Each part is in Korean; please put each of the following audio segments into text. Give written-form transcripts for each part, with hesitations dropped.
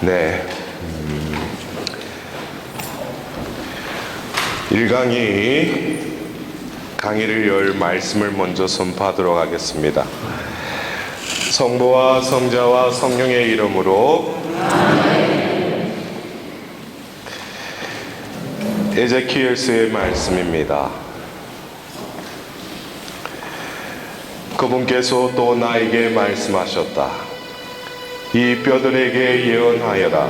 네. 1강의 강의를 열 말씀을 먼저 선포하도록 하겠습니다. 성부와 성자와 성령의 이름으로 에제키엘서의 말씀입니다. 그분께서 또 나에게 말씀하셨다. 이 뼈들에게 예언하여라.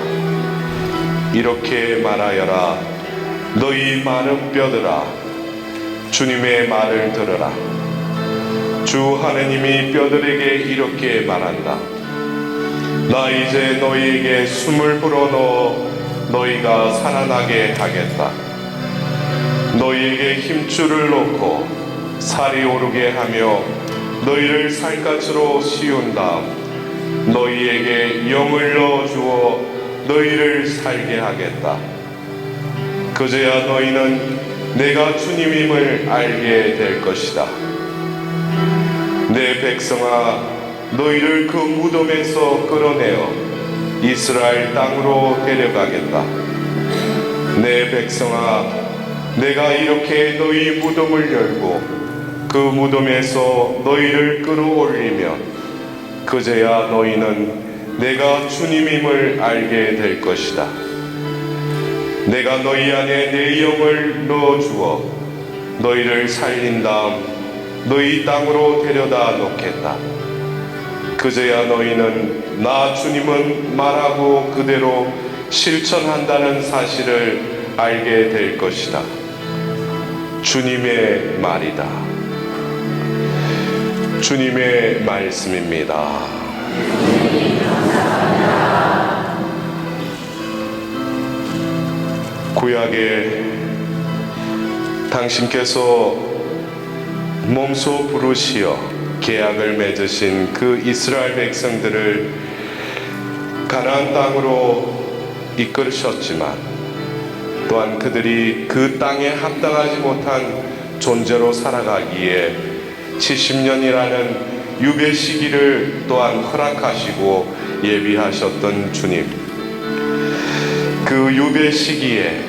이렇게 말하여라. 너희 마른 뼈들아, 주님의 말을 들으라. 주 하느님이 뼈들에게 이렇게 말한다. 나 이제 너희에게 숨을 불어넣어 너희가 살아나게 하겠다. 너희에게 힘줄을 놓고 살이 오르게 하며 너희를 살갗으로 씌운 다음 너희에게 영을 넣어주어 너희를 살게 하겠다. 그제야 너희는 내가 주님임을 알게 될 것이다. 내 백성아, 너희를 그 무덤에서 끌어내어 이스라엘 땅으로 데려가겠다. 내 백성아, 내가 이렇게 너희 무덤을 열고 그 무덤에서 너희를 끌어올리면 그제야 너희는 내가 주님임을 알게 될 것이다. 내가 너희 안에 내 영을 넣어주어 너희를 살린 다음 너희 땅으로 데려다 놓겠다. 그제야 너희는 나 주님은 말하고 그대로 실천한다는 사실을 알게 될 것이다. 주님의 말이다. 주님의 말씀입니다. 구약에 당신께서 몸소 부르시어 계약을 맺으신 그 이스라엘 백성들을 가나안 땅으로 이끌으셨지만 또한 그들이 그 땅에 합당하지 못한 존재로 살아가기에 70년이라는 유배 시기를 또한 허락하시고 예비하셨던 주님, 그 유배 시기에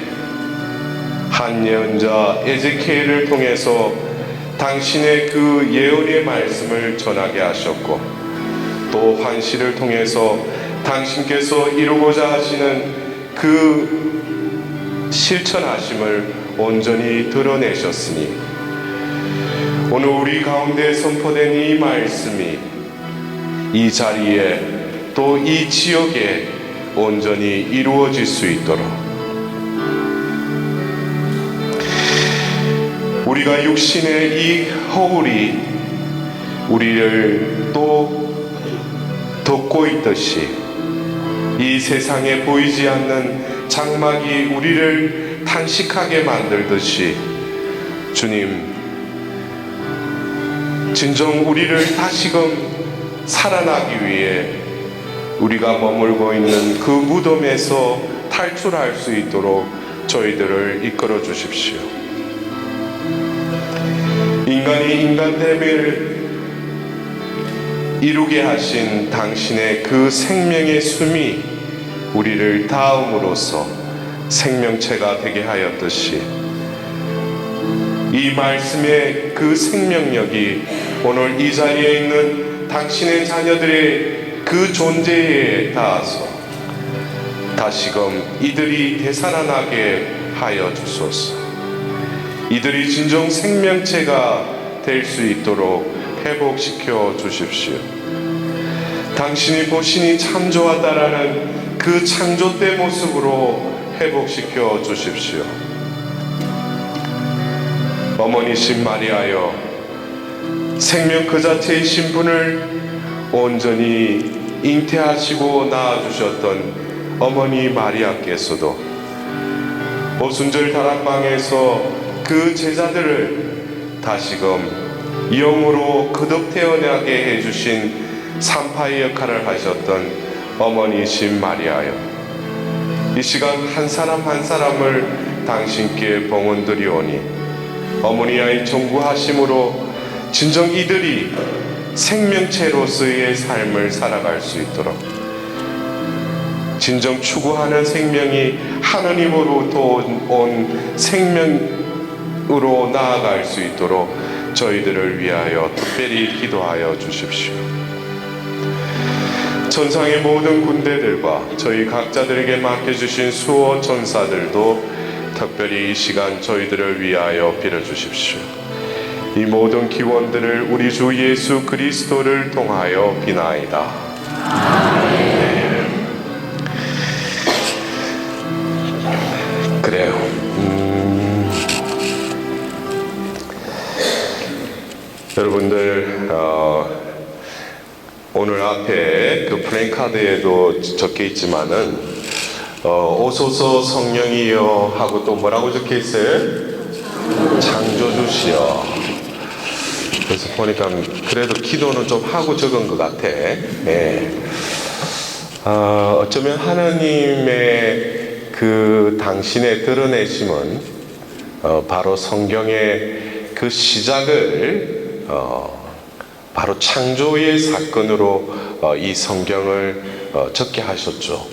한 예언자 에제키엘을 통해서 당신의 그 예언의 말씀을 전하게 하셨고 또 환시를 통해서 당신께서 이루고자 하시는 그 실천하심을 온전히 드러내셨으니 오늘 우리 가운데 선포된 이 말씀이 이 자리에 또 이 지역에 온전히 이루어질 수 있도록 우리가 육신의 이 허울이 우리를 또 덮고 있듯이 이 세상에 보이지 않는 장막이 우리를 탄식하게 만들듯이 주님, 진정 우리를 다시금 살아나기 위해 우리가 머물고 있는 그 무덤에서 탈출할 수 있도록 저희들을 이끌어 주십시오. 인간이 인간됨을 이루게 하신 당신의 그 생명의 숨이 우리를 닿음으로써 생명체가 되게 하였듯이 이 말씀의 그 생명력이 오늘 이 자리에 있는 당신의 자녀들의 그 존재에 닿아서 다시금 이들이 되살아나게 하여 주소서. 이들이 진정 생명체가 될 수 있도록 회복시켜 주십시오. 당신이 보시니 참 좋았다라는 그 창조 때 모습으로 회복시켜 주십시오. 어머니신 마리아여, 생명 그 자체이신 분을 온전히 잉태하시고 낳아주셨던 어머니 마리아께서도 오순절 다락방에서 그 제자들을 다시금 영으로 거듭 태어나게 해주신 산파의 역할을 하셨던 어머니신 마리아여, 이 시간 한 사람 한 사람을 당신께 봉헌드리오니 어머니의 정구하심으로 진정 이들이 생명체로서의 삶을 살아갈 수 있도록 진정 추구하는 생명이 하나님으로부터 온 생명으로 나아갈 수 있도록 저희들을 위하여 특별히 기도하여 주십시오. 천상의 모든 군대들과 저희 각자들에게 맡겨주신 수호 천사들도 특별히 이 시간 저희들을 위하여 빌어주십시오. 이 모든 기원들을 우리 주 예수 그리스도를 통하여 비나이다. 네. 그래요. 여러분들 오늘 앞에 그 플랜카드에도 적혀 있지만은 오소서 성령이여 하고 또 뭐라고 적혀 있어요? 창조주시여. 그래서 보니까 그래도 기도는 좀 하고 적은 것 같아. 네. 어쩌면 하나님의 그 당신의 드러내심은 바로 성경의 그 시작을 바로 창조의 사건으로 이 성경을 적게 하셨죠.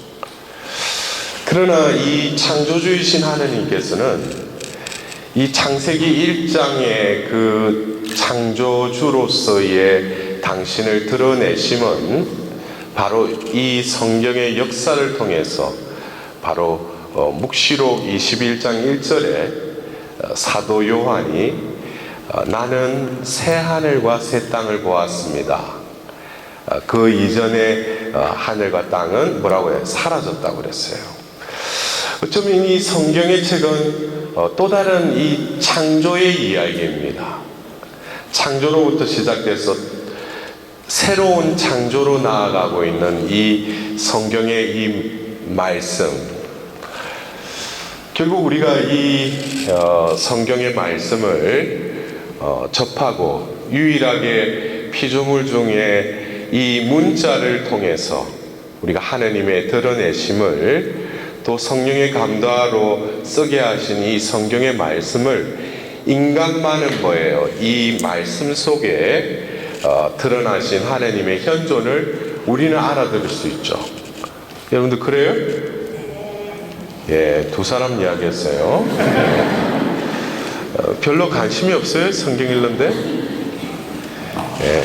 그러나 이 창조주이신 하나님께서는 이 창세기 1장의 그 창조주로서의 당신을 드러내심은 바로 이 성경의 역사를 통해서 바로 묵시록 21장 1절에 사도 요한이 나는 새 하늘과 새 땅을 보았습니다. 그 이전에 하늘과 땅은 뭐라고 해요? 사라졌다고 그랬어요. 어쩌면 이 성경의 책은 또 다른 이 창조의 이야기입니다. 창조로부터 시작돼서 새로운 창조로 나아가고 있는 이 성경의 이 말씀. 결국 우리가 이 성경의 말씀을 접하고 유일하게 피조물 중에 이 문자를 통해서 우리가 하나님의 드러내심을 또 성령의 감동으로 쓰게 하신 이 성경의 말씀을 인간만은 뭐예요? 이 말씀 속에 드러나신 하나님의 현존을 우리는 알아들을 수 있죠. 여러분들 그래요? 예, 두 사람 이야기했어요. 별로 관심이 없어요? 성경 읽는데? 예.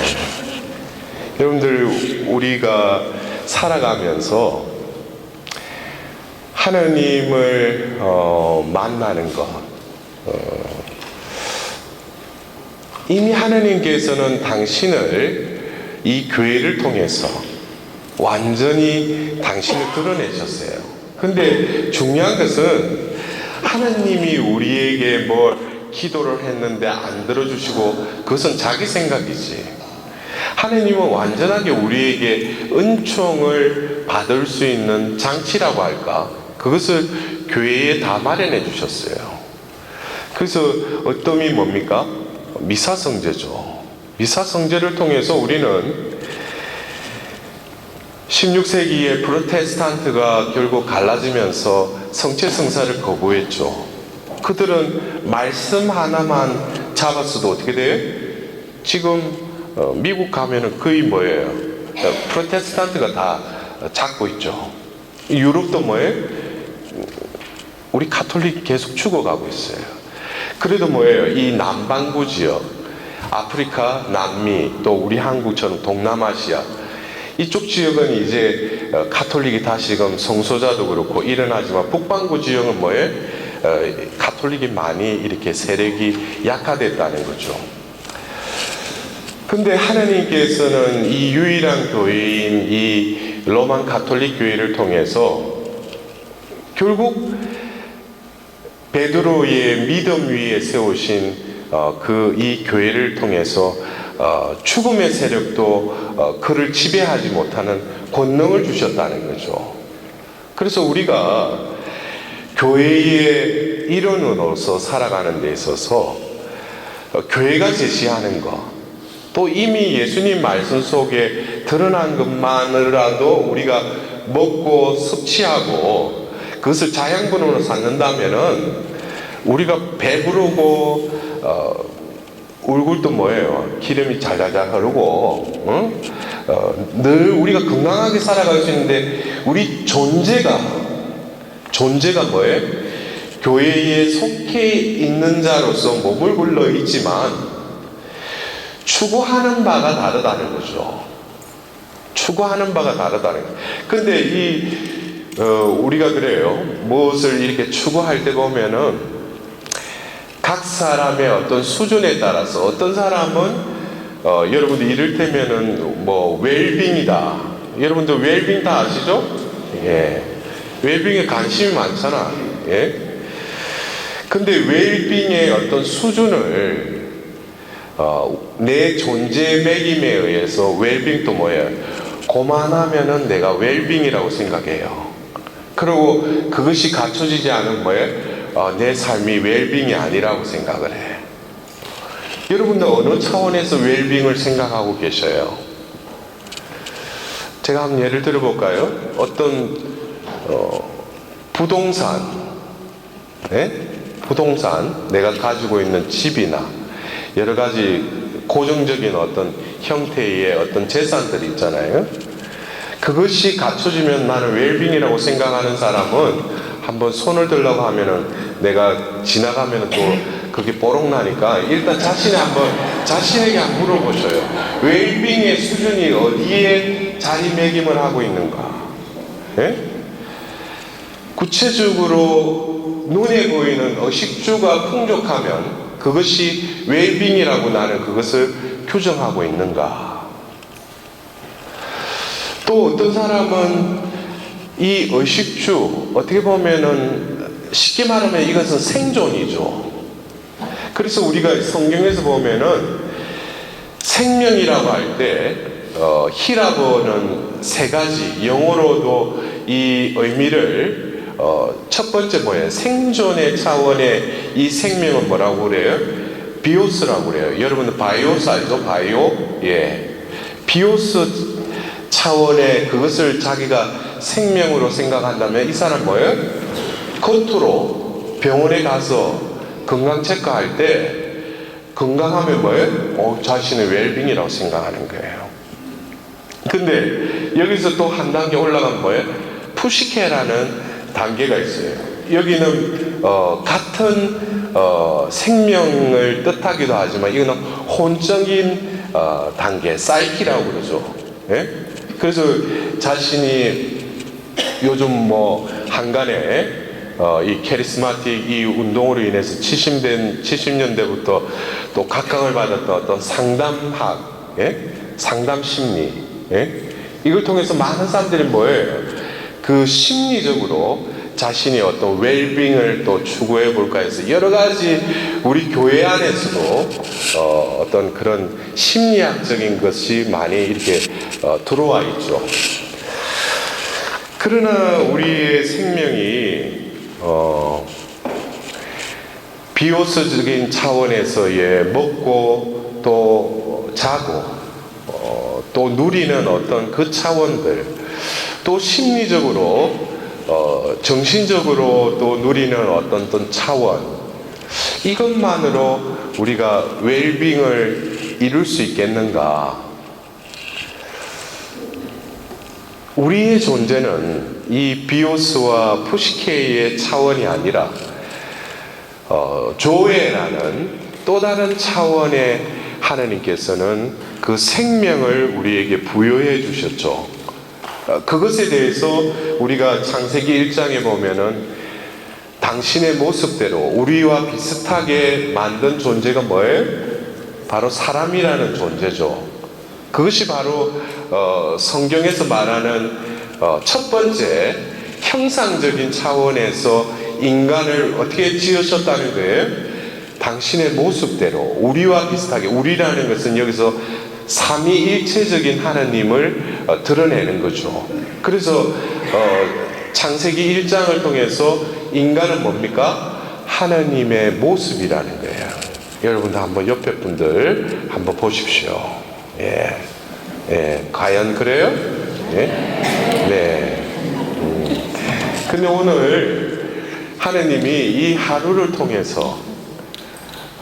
여러분들 우리가 살아가면서 하나님을 만나는 것 이미 하나님께서는 당신을 이 교회를 통해서 완전히 당신을 드러내셨어요. 근데 중요한 것은 하나님이 우리에게 뭐 기도를 했는데 안 들어주시고 그것은 자기 생각이지. 하나님은 완전하게 우리에게 은총을 받을 수 있는 장치라고 할까? 그것을 교회에 다 마련해 주셨어요. 그래서 어떤 이 뭡니까? 미사성제죠. 미사성제를 통해서 우리는 16세기에 프로테스탄트가 결국 갈라지면서 성체성사를 거부했죠. 그들은 말씀 하나만 잡았어도 어떻게 돼요? 지금 미국 가면은 거의 뭐예요? 프로테스탄트가 다 잡고 있죠. 유럽도 뭐예요? 우리 가톨릭 계속 죽어가고 있어요. 그래도 뭐예요? 이 남반구 지역, 아프리카, 남미, 또 우리 한국처럼 동남아시아 이쪽 지역은 이제 가톨릭이 다시금 성소자도 그렇고 일어나지만 북반구 지역은 뭐예요? 가톨릭이 많이 이렇게 세력이 약화됐다는 거죠. 근데 하나님께서는 이 유일한 교회인 이 로만 가톨릭 교회를 통해서 결국 베드로의 믿음 위에 세우신 이 교회를 통해서 죽음의 세력도 그를 지배하지 못하는 권능을 주셨다는 거죠. 그래서 우리가 교회의 일원으로서 살아가는 데 있어서 교회가 제시하는 것, 또 이미 예수님 말씀 속에 드러난 것만으로라도 우리가 먹고 섭취하고 그것을 자양분으로 삼는다면은 우리가 배부르고 얼굴도 뭐예요? 기름이 잘잘잘 흐르고, 응? 늘 우리가 건강하게 살아갈 수 있는데, 우리 존재가 뭐예요? 교회에 속해 있는 자로서 몸을 굴러 있지만, 추구하는 바가 다르다는 거죠. 추구하는 바가 다르다는 거예요. 근데 우리가 그래요. 무엇을 이렇게 추구할 때 보면은, 각 사람의 어떤 수준에 따라서 어떤 사람은 여러분들 이를테면은 뭐 웰빙이다. 여러분들 웰빙 다 아시죠? 예. 웰빙에 관심이 많잖아. 예. 근데 웰빙의 어떤 수준을 내 존재 매김에 의해서 웰빙도 뭐예요? 고만하면은 내가 웰빙이라고 생각해요. 그리고 그것이 갖춰지지 않은 뭐예요? 내 삶이 웰빙이 아니라고 생각을 해. 여러분들 어느 차원에서 웰빙을 생각하고 계셔요? 제가 한번 예를 들어볼까요? 어떤 부동산, 네? 부동산, 내가 가지고 있는 집이나 여러 가지 고정적인 어떤 형태의 어떤 재산들이 있잖아요. 그것이 갖춰지면 나는 웰빙이라고 생각하는 사람은 한번 손을 들라고 하면은 내가 지나가면은 또 그게 뽀록 나니까 일단 자신에게 한번 물어보셔요. 웰빙의 수준이 어디에 자리매김을 하고 있는가? 예? 구체적으로 눈에 보이는 의식주가 풍족하면 그것이 웰빙이라고 나는 그것을 규정하고 있는가? 또 어떤 사람은 이 의식주, 어떻게 보면은 쉽게 말하면 이것은 생존이죠. 그래서 우리가 성경에서 보면은 생명이라고 할 때 히라보는 세 가지, 영어로도 이 의미를 첫 번째 뭐예요? 생존의 차원의 이 생명은 뭐라고 그래요? 비오스라고 그래요. 여러분들 바이오스 알죠? 바이오? 예. 비오스 차원의 그것을 자기가 생명으로 생각한다면 이 사람 뭐예요? 겉으로 병원에 가서 건강 체크할 때 건강하면 뭐예요? 자신의 웰빙이라고 생각하는 거예요. 근데 여기서 또 한 단계 올라가면 뭐예요? 푸시케라는 단계가 있어요. 여기는 같은 생명을 뜻하기도 하지만 이거는 혼적인 단계, 사이키라고 그러죠. 예? 그래서 자신이 요즘 뭐 한간에 이 캐리스마틱 이 운동으로 인해서 70년대부터 또 각광을 받았던 어떤 상담학, 예? 상담 심리, 예? 이걸 통해서 많은 사람들이 뭐예요? 그 심리적으로 자신의 어떤 웰빙을 또 추구해 볼까 해서 여러 가지 우리 교회 안에서도 어떤 그런 심리학적인 것이 많이 이렇게 들어와 있죠. 그러나 우리의 생명이 비오스적인 차원에서의 먹고 또 자고 또 누리는 어떤 그 차원들, 또 심리적으로 정신적으로 또 누리는 어떤 차원, 이것만으로 우리가 웰빙을 이룰 수 있겠는가? 우리의 존재는 이 비오스와 푸시케의 차원이 아니라 조회라는 또 다른 차원의 하나님께서는 그 생명을 우리에게 부여해 주셨죠. 그것에 대해서 우리가 창세기 1장에 보면은 당신의 모습대로 우리와 비슷하게 만든 존재가 뭐예요? 바로 사람이라는 존재죠. 그것이 바로 성경에서 말하는 첫 번째 형상적인 차원에서 인간을 어떻게 지으셨다는 거예요? 당신의 모습대로 우리와 비슷하게, 우리라는 것은 여기서 삼위일체적인 하나님을 드러내는 거죠. 그래서 창세기 1장을 통해서 인간은 뭡니까? 하나님의 모습이라는 거예요. 여러분들 한번 옆에 분들 한번 보십시오. 예, 예, 과연 그래요? 예, 네. 근데 오늘 하나님이 이 하루를 통해서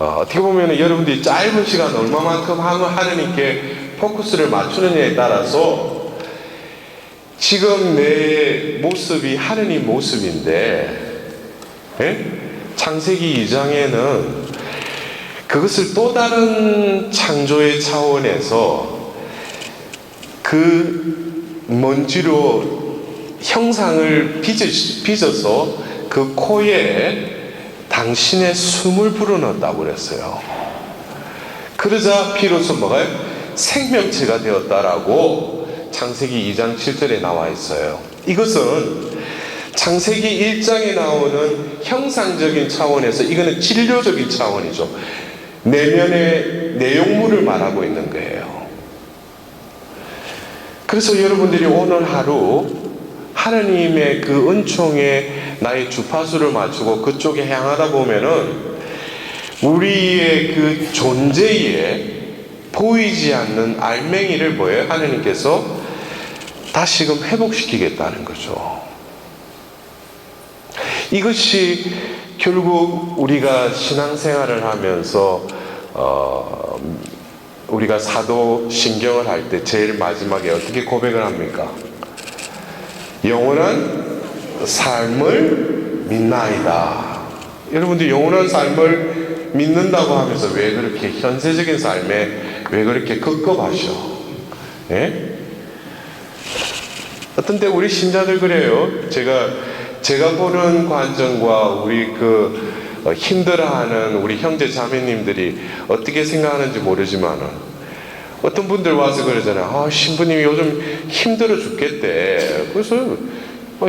어떻게 보면 여러분들이 짧은 시간 얼마만큼 하나님께 포커스를 맞추느냐에 따라서 지금 내 모습이 하느님 모습인데, 창세기 2장에는 그것을 또 다른 창조의 차원에서 그 먼지로 형상을 빚어서 그 코에 당신의 숨을 불어넣었다고 그랬어요. 그러자 비로소 뭐가요? 생명체가 되었다라고 창세기 2장 7절에 나와 있어요. 이것은 창세기 1장에 나오는 형상적인 차원에서 이거는 진료적인 차원이죠. 내면의 내용물을 말하고 있는 거예요. 그래서 여러분들이 오늘 하루 하나님의 그 은총에 나의 주파수를 맞추고 그쪽에 향하다 보면은 우리의 그 존재에 보이지 않는 알맹이를 뭐예요? 하나님께서 다시금 회복시키겠다는 거죠. 이것이 결국 우리가 신앙생활을 하면서 우리가 사도신경을 할 때 제일 마지막에 어떻게 고백을 합니까? 영원한 삶을 믿나이다. 여러분들 영원한 삶을 믿는다고 하면서 왜 그렇게 현세적인 삶에 왜 그렇게 급급하셔? 예? 어떤 때 우리 신자들 그래요. 제가 보는 관점과 우리 힘들어하는 우리 형제 자매님들이 어떻게 생각하는지 모르지만은 어떤 분들 와서 그러잖아요. 신부님이 요즘 힘들어 죽겠대. 그래서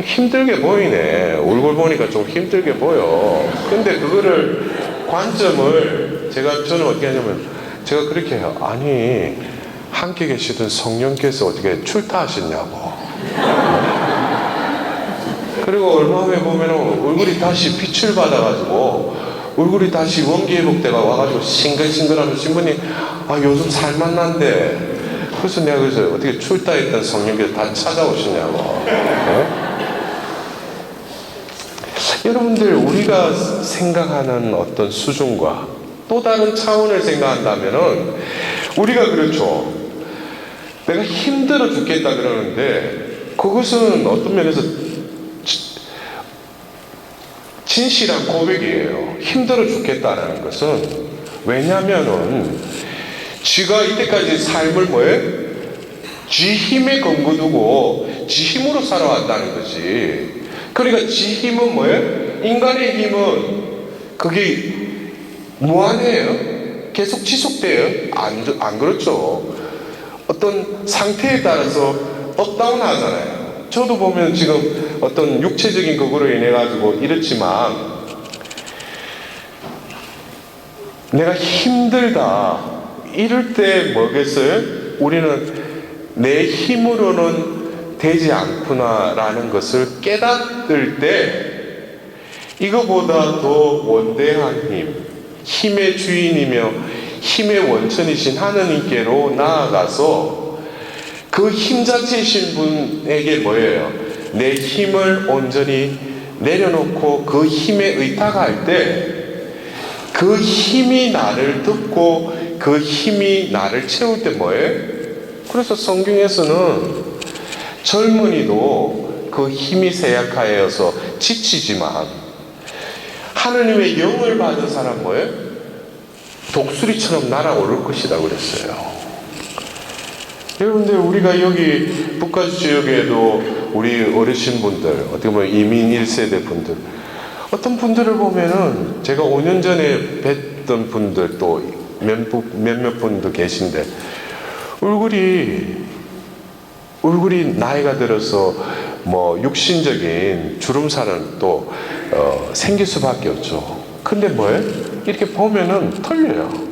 힘들게 보이네. 얼굴 보니까 좀 힘들게 보여. 근데 그거를 관점을 저는 어떻게 하냐면 제가 그렇게 해요. 아니 함께 계시던 성령께서 어떻게 출타하셨냐고. 그리고 얼마 후에 보면은 얼굴이 다시 빛을 받아가지고 얼굴이 다시 원기 회복대가 와가지고 싱글싱글하면 신부님 요즘 살만난데. 그래서 내가 그래서 어떻게 출타했던 성령께서 다 찾아오시냐고. 여러분들 우리가 생각하는 어떤 수준과 또 다른 차원을 생각한다면은 우리가 그렇죠. 내가 힘들어 죽겠다 그러는데 그것은 어떤 면에서 진실한 고백이에요. 힘들어 죽겠다라는 것은 왜냐하면은 지가 이때까지 삶을 뭐예요? 지 힘에 근거 두고 지 힘으로 살아왔다는 거지. 그러니까 지 힘은 뭐예요? 인간의 힘은 그게 무한해요? 계속 지속돼요? 안 그렇죠. 어떤 상태에 따라서 업다운 하잖아요. 저도 보면 지금 어떤 육체적인 그거로 인해 가지고 이렇지만 내가 힘들다 이럴 때 뭐겠어요? 우리는 내 힘으로는 되지 않구나라는 것을 깨닫을 때 이거보다 더 원대한 힘의 주인이며 힘의 원천이신 하느님께로 나아가서 그 힘 자체이신 분에게 뭐예요? 내 힘을 온전히 내려놓고 그 힘에 의탁할 때 그 힘이 나를 듣고 그 힘이 나를 채울 때 뭐예요? 그래서 성경에서는 젊은이도 그 힘이 쇠약하여서 지치지만 하느님의 영을 받은 사람 뭐예요? 독수리처럼 날아오를 것이다 그랬어요. 여러분들 우리가 여기 북가주 지역에도 우리 어르신분들 어떻게 보면 이민 1세대 분들 어떤 분들을 보면은 제가 5년 전에 뵀던 분들 또 몇몇 분도 계신데 얼굴이 나이가 들어서 뭐 육신적인 주름살은 또 생길 수밖에 없죠. 근데 뭐예요? 이렇게 보면은 틀려요.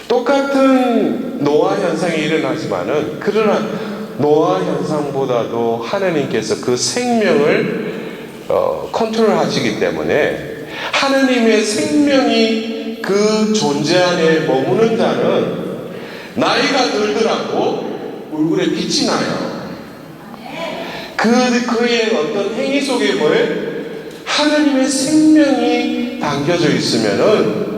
똑같은 노화 현상이 일어나지만은 그러나 노화 현상보다도 하나님께서 그 생명을 컨트롤 하시기 때문에 하나님의 생명이 그 존재 안에 머무는 자는 나이가 들더라도 얼굴에 빛이 나요. 그의 어떤 행위 속에 뭐예요? 하나님의 생명이 담겨져 있으면은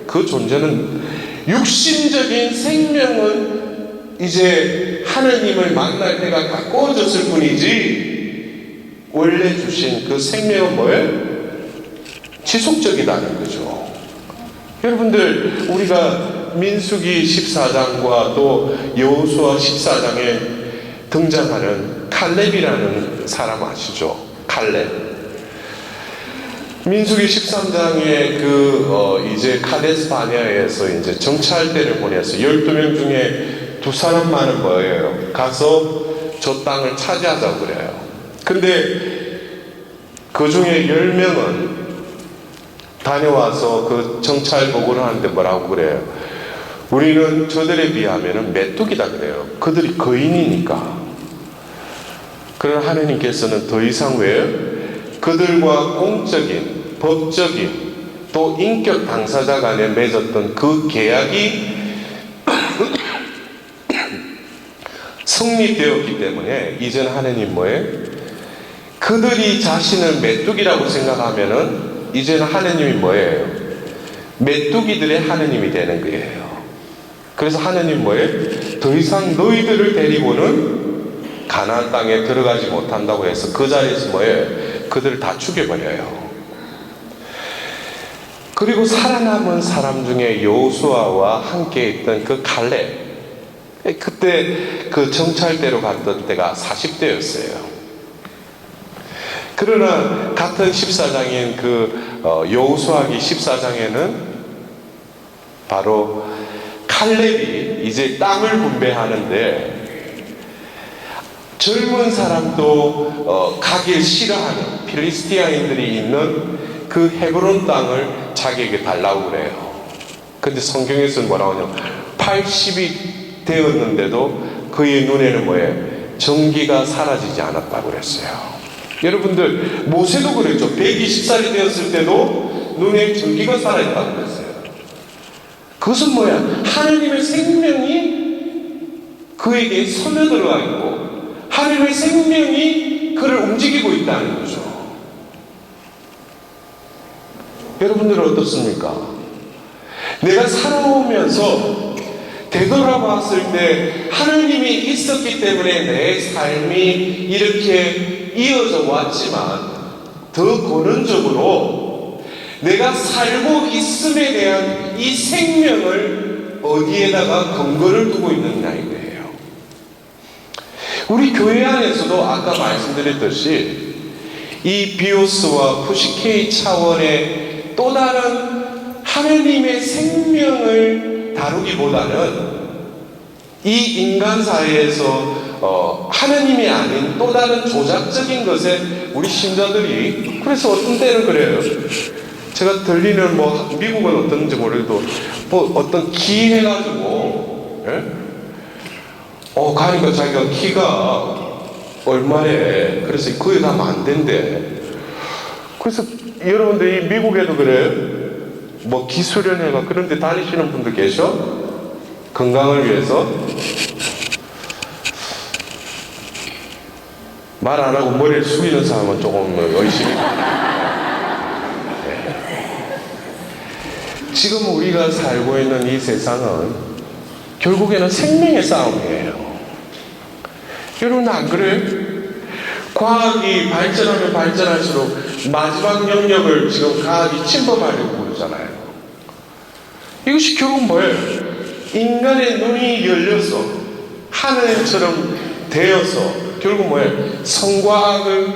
그 존재는 육신적인 생명은 이제 하느님을 만날 때가 가까워졌을 뿐이지 원래 주신 그 생명은 뭐예요? 지속적이다는 거죠. 여러분들, 우리가 민수기 14장과 또 여호수아 14장에 등장하는 칼렙이라는 사람 아시죠? 칼렙. 민수기 13장에 이제 카데스 바네아에서 이제 정찰대를 보내서 12명 중에 2사람만은 뭐예요? 가서 저 땅을 차지하자고 그래요. 근데 그 중에 10명은 다녀와서 그 정찰 보고를 하는데 뭐라고 그래요? 우리는 저들에 비하면 메뚜기다 그래요. 그들이 거인이니까. 그러나 하느님께서는 더 이상 왜요? 그들과 공적인, 법적인, 또 인격 당사자 간에 맺었던 그 계약이 성립되었기 때문에 이제는 하느님 뭐예요? 그들이 자신을 메뚜기라고 생각하면은 이제는 하느님이 뭐예요? 메뚜기들의 하느님이 되는 거예요. 그래서 하느님 뭐예요? 더 이상 너희들을 데리고는 가나안 땅에 들어가지 못한다고 해서 그 자리에서 뭐예요? 그들을 다 죽여버려요. 그리고 살아남은 사람 중에 여호수아와 함께 있던 그 갈렙, 그때 그 정찰대로 갔던 때가 40대였어요. 그러나 같은 14장인 여호수아기 14장에는 바로 칼렙이 이제 땅을 분배하는데 젊은 사람도 가길 싫어하는 필리스티아인들이 있는 그 헤브론 땅을 자기에게 달라고 그래요. 근데 성경에서는 뭐라고 하냐면 80이 되었는데도 그의 눈에는 뭐예요? 전기가 사라지지 않았다고 그랬어요. 여러분들, 모세도 그랬죠. 120살이 되었을 때도 눈에 전기가 살아있다고 그랬어요. 그것은 뭐야? 하느님의 생명이 그에게 스며들어가 있고 하느님의 생명이 그를 움직이고 있다는 거죠. 여러분들은 어떻습니까? 내가 살아오면서 되돌아봤을 때 하느님이 있었기 때문에 내 삶이 이렇게 이어져 왔지만 더 근원적으로 내가 살고 있음에 대한 이 생명을 어디에다가 근거를 두고 있느냐 이거예요. 우리 교회 안에서도 아까 말씀드렸듯이 이 비오스와 푸시케이 차원의 또 다른 하느님의 생명을 다루기보다는 이 인간 사회에서 하느님이 아닌 또 다른 조작적인 것에 우리 신자들이, 그래서 어떤 때는 그래요. 제가 들리는 미국은 어떤지 모르겠도 어떤 키 해가지고 가니까 자기가 키가 얼마래, 그래서 거기 가면 안 된대. 그래서 여러분들 이 미국에도 그래요. 기수련회가 그런 데 다니시는 분들 계셔? 건강을 위해서? 말 안 하고 머리를 숙이는 사람은 조금 의심이 지금 우리가 살고 있는 이 세상은 결국에는 생명의 싸움이에요. 여러분 안 그래요? 과학이 발전하면 발전할수록 마지막 영역을 지금 과학이 침범하려고 그러잖아요. 이것이 결국 뭐예요? 인간의 눈이 열려서 하늘처럼 되어서 결국 뭐예요? 성과 악을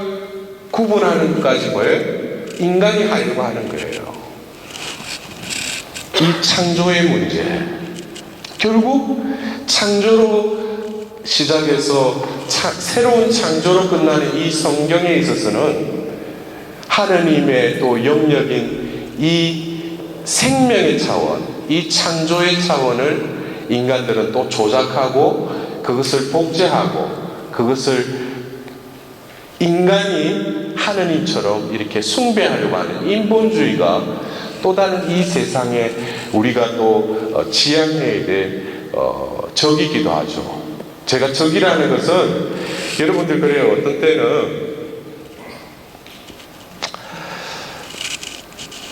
구분하는 것까지 뭐예요? 인간이 하려고 하는 거예요. 이 창조의 문제, 결국 창조로 시작해서 새로운 창조로 끝나는 이 성경에 있어서는 하느님의 또 영역인 이 생명의 차원, 이 창조의 차원을 인간들은 또 조작하고 그것을 복제하고 그것을 인간이 하느님처럼 이렇게 숭배하려고 하는 인본주의가 또 다른 이 세상에 우리가 또 지향해야 될 적이기도 하죠. 제가 적이라는 것은 여러분들 그래요. 어떤 때는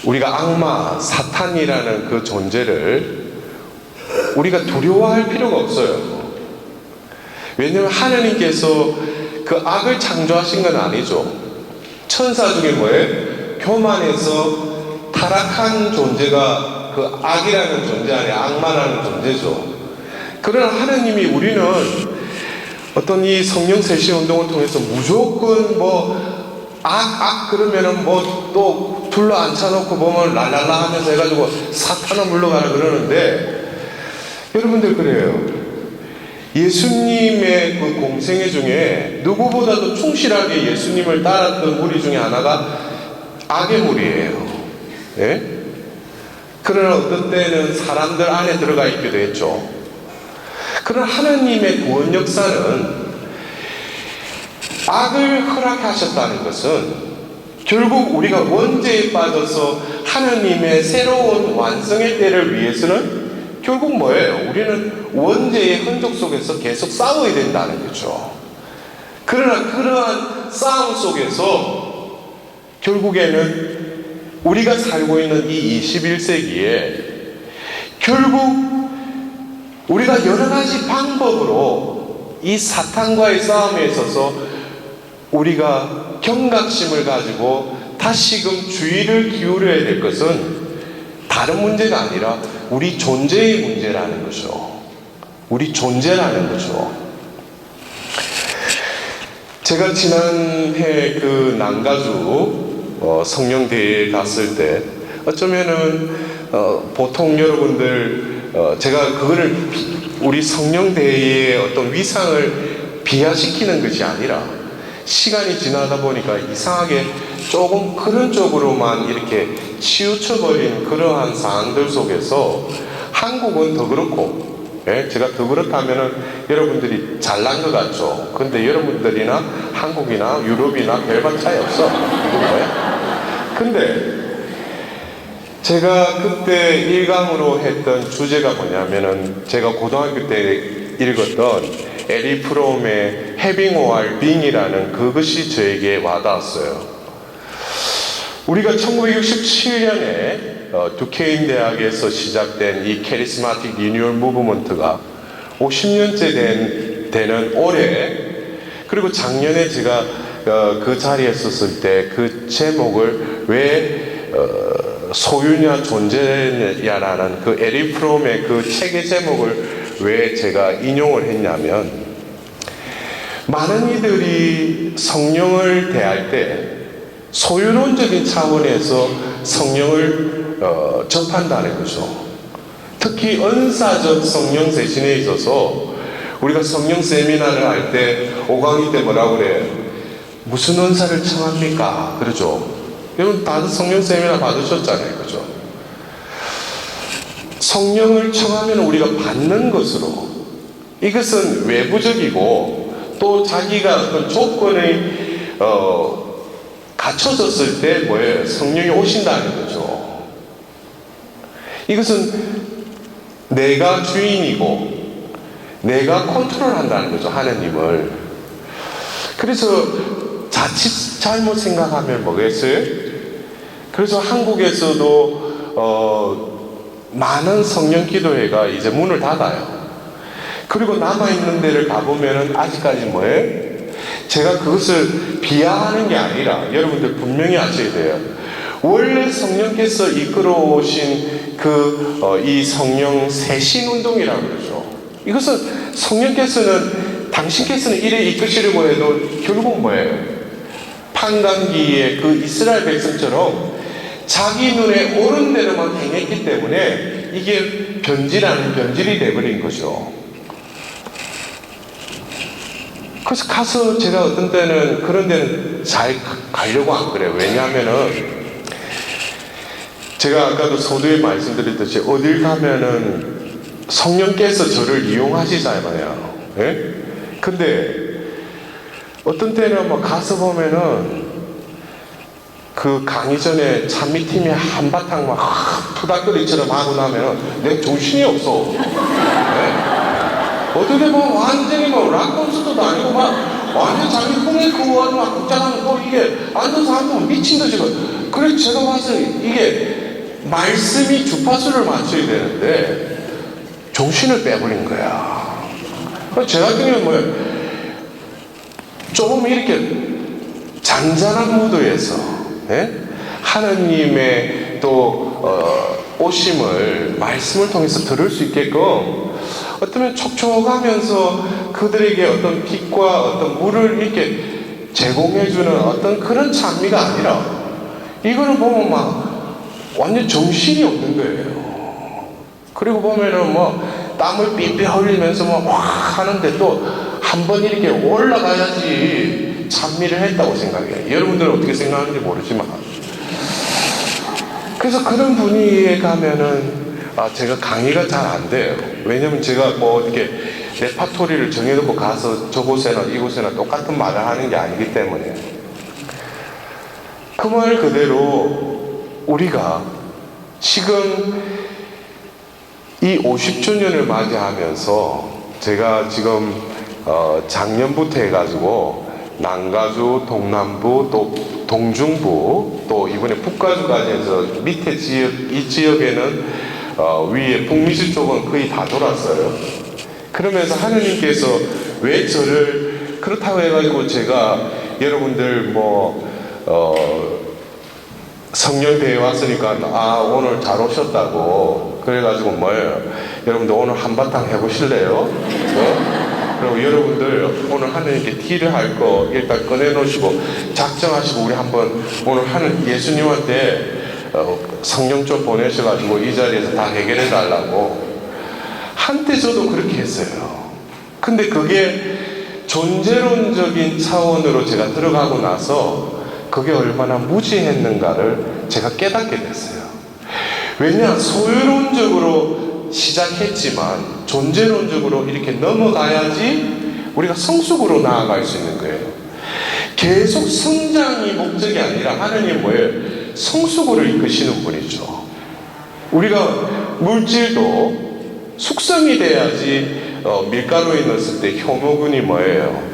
우리가 악마, 사탄이라는 그 존재를 우리가 두려워할 필요가 없어요. 왜냐하면 하나님께서 그 악을 창조하신 건 아니죠. 천사 중에 뭐예요? 교만해서 타락한 존재가 그 악이라는 존재 안에 악마라는 존재죠. 그러나 하나님이 우리는 어떤 이 성령 세시 운동을 통해서 무조건 악 그러면은 또 둘러 앉혀놓고 보면 랄랄라 하면서 해가지고 사탄아 물러가라 그러는데, 여러분들 그래요. 예수님의 그 공생애 중에 누구보다도 충실하게 예수님을 따랐던 무리 중에 하나가 악의 무리예요. 예? 그러나 어떤 때는 사람들 안에 들어가 있기도 했죠. 그러나 하나님의 구원 역사는 악을 허락하셨다는 것은 결국 우리가 원죄에 빠져서 하나님의 새로운 완성의 때를 위해서는 결국 뭐예요? 우리는 원죄의 흔적 속에서 계속 싸워야 된다는 거죠. 그러나 그러한 싸움 속에서 결국에는 우리가 살고 있는 이 21세기에 결국 우리가 여러 가지 방법으로 이 사탄과의 싸움에 있어서 우리가 경각심을 가지고 다시금 주의를 기울여야 될 것은 다른 문제가 아니라 우리 존재의 문제라는 거죠. 우리 존재라는 거죠. 제가 지난해 그 남가주 성령대회에 갔을 때 어쩌면은 보통 여러분들 제가 그거를 우리 성령대회의 어떤 위상을 비하시키는 것이 아니라 시간이 지나다 보니까 이상하게 조금 그런 쪽으로만 이렇게 치우쳐버린 그러한 상황들 속에서 한국은 더 그렇고, 제가 더 그렇다면은 여러분들이 잘난 것 같죠. 근데 여러분들이나 한국이나 유럽이나 별반 차이 없어. 근데 제가 그때 일강으로 했던 주제가 뭐냐면은 제가 고등학교 때 읽었던 에리 프롬의 Having or Being이라는 그것이 저에게 와닿았어요. 우리가 1967년에 두케인 대학에서 시작된 이 캐리스마틱 리뉴얼 무브먼트가 50년째 되는 올해, 그리고 작년에 제가 그 자리에 있었을 때 그 제목을 왜 소유냐 존재냐라는 그 에리 프롬의 그 책의 제목을 왜 제가 인용을 했냐면, 많은 이들이 성령을 대할 때 소유론적인 차원에서 성령을 접한다는 거죠. 특히 은사적 성령 세신에 있어서 우리가 성령 세미나를 할 때 5강의 때 뭐라고 그래요? 무슨 은사를 청합니까? 그러죠. 여러분 다들 성령 세미나 받으셨잖아요. 그죠? 성령을 청하면 우리가 받는 것으로, 이것은 외부적이고 또 자기가 어떤 조건이 갖춰졌을 때 뭐예요? 성령이 오신다는 거죠. 이것은 내가 주인이고 내가 컨트롤한다는 거죠. 하나님을. 그래서 자칫 잘못 생각하면 뭐겠어요? 그래서 한국에서도 많은 성령 기도회가 이제 문을 닫아요. 그리고 남아있는 데를 가보면은 아직까지 뭐예요? 제가 그것을 비하하는 게 아니라 여러분들 분명히 아셔야 돼요. 원래 성령께서 이끌어 오신 이 성령 세신 운동이라고 그러죠. 이것은 성령께서는 당신께서는 이래 이끄시려고 해도 결국 뭐예요? 판단기에 그 이스라엘 백성처럼 자기 눈에 옳은 대로만 행했기 때문에 이게 변질이 돼버린 거죠. 그래서 가서 제가 어떤 때는 그런 데는 잘 가려고 안 그래요. 왜냐하면은 제가 아까도 서두에 말씀드렸듯이 어딜 가면은 성령께서 저를 이용하시잖아요. 예? 근데 어떤 때는 가서 보면은 그 강의 전에 찬미팀이 한바탕 투닥거리처럼 하고 나면은 내 정신이 없어. 네? 어떻게 보면 완전히 락 콘서트도 아니고 완전 자기 꿈에 그거 막 극장하고 이게 앉은 사람도 미친 듯이 그래서 제가 봐서 이게 말씀이 주파수를 맞춰야 되는데 정신을 빼버린 거야. 제 같은 경우는 뭐예요? 조금 이렇게 잔잔한 무드에서 하나님의 또 오심을 말씀을 통해서 들을 수 있게끔 어쩌면 촉촉하면서 그들에게 어떤 빛과 어떤 물을 이렇게 제공해주는 어떤 그런 찬미가 아니라 이거는 보면 막 완전 정신이 없는 거예요. 그리고 보면은 뭐 땀을 삐삐 흘리면서 막 하는데 또 한 번 이렇게 올라가야지 찬미를 했다고 생각해요. 여러분들은 어떻게 생각하는지 모르지만. 그래서 그런 분위기에 가면은 제가 강의가 잘 안 돼요. 왜냐면 제가 뭐 이렇게 레파토리를 정해놓고 가서 저곳에나 이곳에나 똑같은 말을 하는 게 아니기 때문에. 그 말 그대로 우리가 지금 이 50주년을 맞이하면서 제가 지금 작년부터 해가지고 남가주, 동남부, 또 동중부, 또 이번에 북가주까지 해서 밑에 지역, 이 지역에는 위에 북미시 쪽은 거의 다 돌았어요. 그러면서 하느님께서 왜 저를 그렇다고 해가지고 제가 여러분들 성령 대회 왔으니까 오늘 잘 오셨다고 그래가지고 뭐예요? 여러분들 오늘 한바탕 해보실래요? 그리고 여러분들 오늘 하느님께 딜을 할 거 일단 꺼내놓으시고 작정하시고 우리 한번 오늘 하는 예수님한테 성령 좀 보내셔가지고 이 자리에서 다 해결해 달라고. 한때 저도 그렇게 했어요. 근데 그게 존재론적인 차원으로 제가 들어가고 나서 그게 얼마나 무지했는가를 제가 깨닫게 됐어요. 왜냐, 소유론적으로 시작했지만 존재론적으로 이렇게 넘어가야지 우리가 성숙으로 나아갈 수 있는 거예요. 계속 성장이 목적이 아니라 하나님 뭐예요? 성숙으로 이끄시는 분이죠. 우리가 물질도 숙성이 돼야지 밀가루에 넣었을 때 효모균이 뭐예요?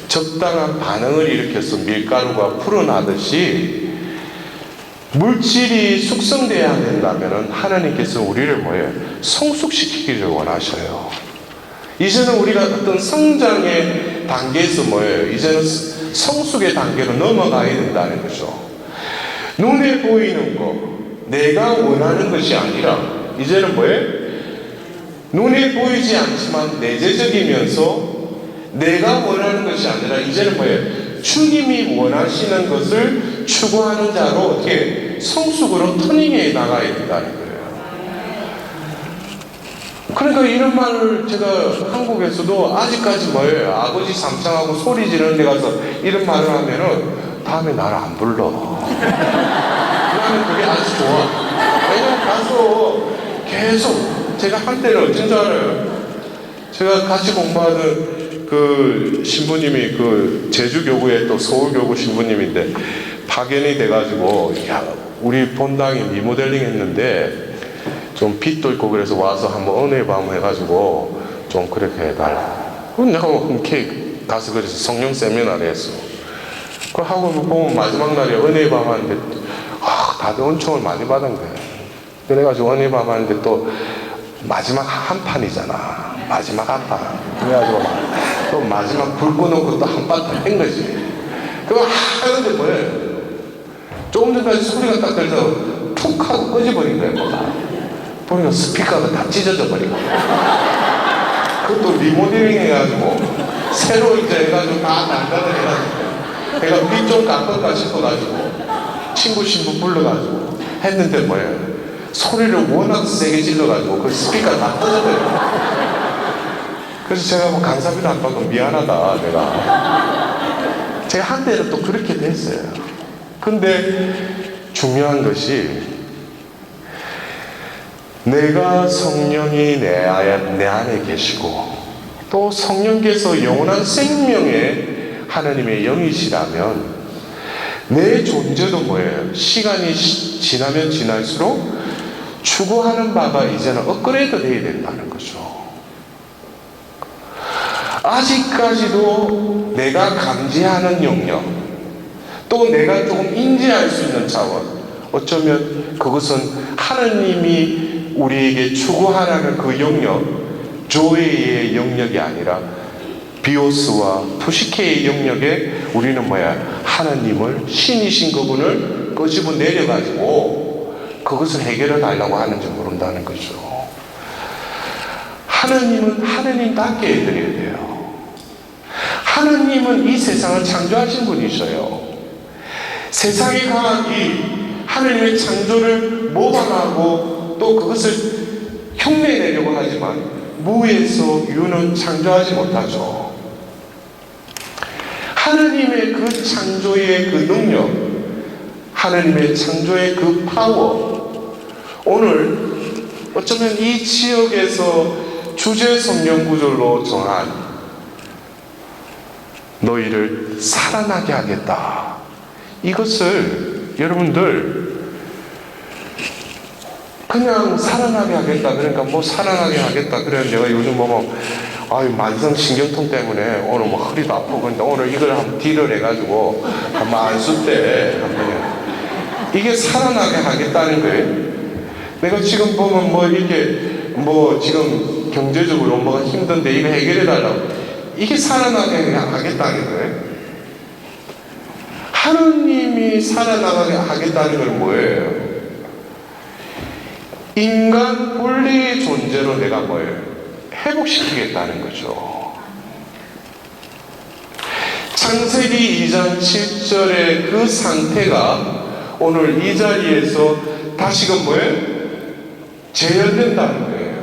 적당한 반응을 일으켜서 밀가루가 풀어나듯이 물질이 숙성돼야 된다면 하나님께서 우리를 뭐예요? 성숙시키기를 원하셔요. 이제는 우리가 어떤 성장의 단계에서 뭐예요? 이제는 성숙의 단계로 넘어가야 된다는 거죠. 눈에 보이는 거, 내가 원하는 것이 아니라 이제는 뭐예요? 눈에 보이지 않지만 내재적이면서 내가 원하는 것이 아니라 이제는 뭐예요? 주님이 원하시는 것을 추구하는 자로 어떻게 성숙으로 터닝해 나가야 된다는 거예요. 그러니까 이런 말을 제가 한국에서도 아직까지 뭐예요? 아버지 삼창하고 소리 지르는 데 가서 이런 말을 하면은 다음에 나를 안 불러. 나는 그게 아주 좋아. 왜냐면 가서 계속 제가 한때는 어쩐 줄 알아요? 제가 같이 공부하는 그 신부님이 그 제주교구에 또 서울교구 신부님인데 파견이 돼가지고 야 우리 본당이 리모델링 했는데 좀 빚도 있고 그래서 와서 한번 은혜의 밤 해가지고 좀 그렇게 해달라. 그럼 내가 흔쾌히 가서 그래서 성령 세미나를 했어. 그 하고 보면 마지막 날에 은혜의 밤 하는데 다들 은총을 많이 받은 거예요. 그래가지고 은혜의 밤 하는데 또 마지막 한 판이잖아. 마지막 한 판. 그래가지고 또 마지막 불 꺼놓고 또 한 판 더 한 거지. 그거 하는데 뭐예요? 조금 전까지 소리가 딱 들려서 툭 하고 꺼져버린 거예요, 뭐가. 보니까 스피커가 다 찢어져 버리고. 그것도 리모델링 해가지고, 새로 이제 해가지고 다 난간을 해가지고, 내가 빛 좀 깎을까 싶어가지고, 친구 신부 불러가지고 했는데 뭐예요? 소리를 워낙 세게 질러가지고 그 스피커가 다 터져버려요. 그래서 제가 뭐 강사비도 안 받고 미안하다, 내가. 제가 한때는 또 그렇게 됐어요. 근데 중요한 것이 내가 성령이 내 안에 계시고 또 성령께서 영원한 생명의 하나님의 영이시라면 내 존재도 뭐예요? 시간이 지나면 지날수록 추구하는 바가 이제는 업그레이드 되어야 된다는 거죠. 아직까지도 내가 감지하는 영역, 또 내가 조금 인지할 수 있는 차원, 어쩌면 그것은 하나님이 우리에게 추구하라는 그 영역, 조에의 영역이 아니라 비오스와 푸시케의 영역에 우리는 하나님을, 신이신 그분을 끄집어 내려가지고 그것을 해결해 달라고 하는지 모른다는 거죠. 하나님은 하나님답게 해드려야 돼요. 하나님은 이 세상을 창조하신 분이셔요. 세상에 강한 이 하나님의 창조를 모방하고 또 그것을 흉내내려고 하지만 무에서 유는 창조하지 못하죠. 하나님의 그 창조의 그 능력, 하나님의 창조의 그 파워, 오늘 어쩌면 이 지역에서 주제 성경 구절로 정한 너희를 살아나게 하겠다, 이것을 여러분들 그냥 살아나게 하겠다, 그러니까 뭐 살아나게 하겠다, 그래 내가 요즘 만성 신경통 때문에 오늘 허리도 아프고, 근데 오늘 이걸 한번 딜을 해가지고 한번 안수 때 이게 살아나게 하겠다는 거예요. 내가 지금 보면 이렇게 지금 경제적으로 뭐가 힘든데 이거 해결해 달라고, 이게 살아나게 하겠다는 거예요. 하느님이 살아나가게 하겠다는 건 뭐예요? 인간 본래의 존재로 내가 회복시키겠다는 거죠. 창세기 2장 7절의 그 상태가 오늘 이 자리에서 다시금 재현된다는 거예요.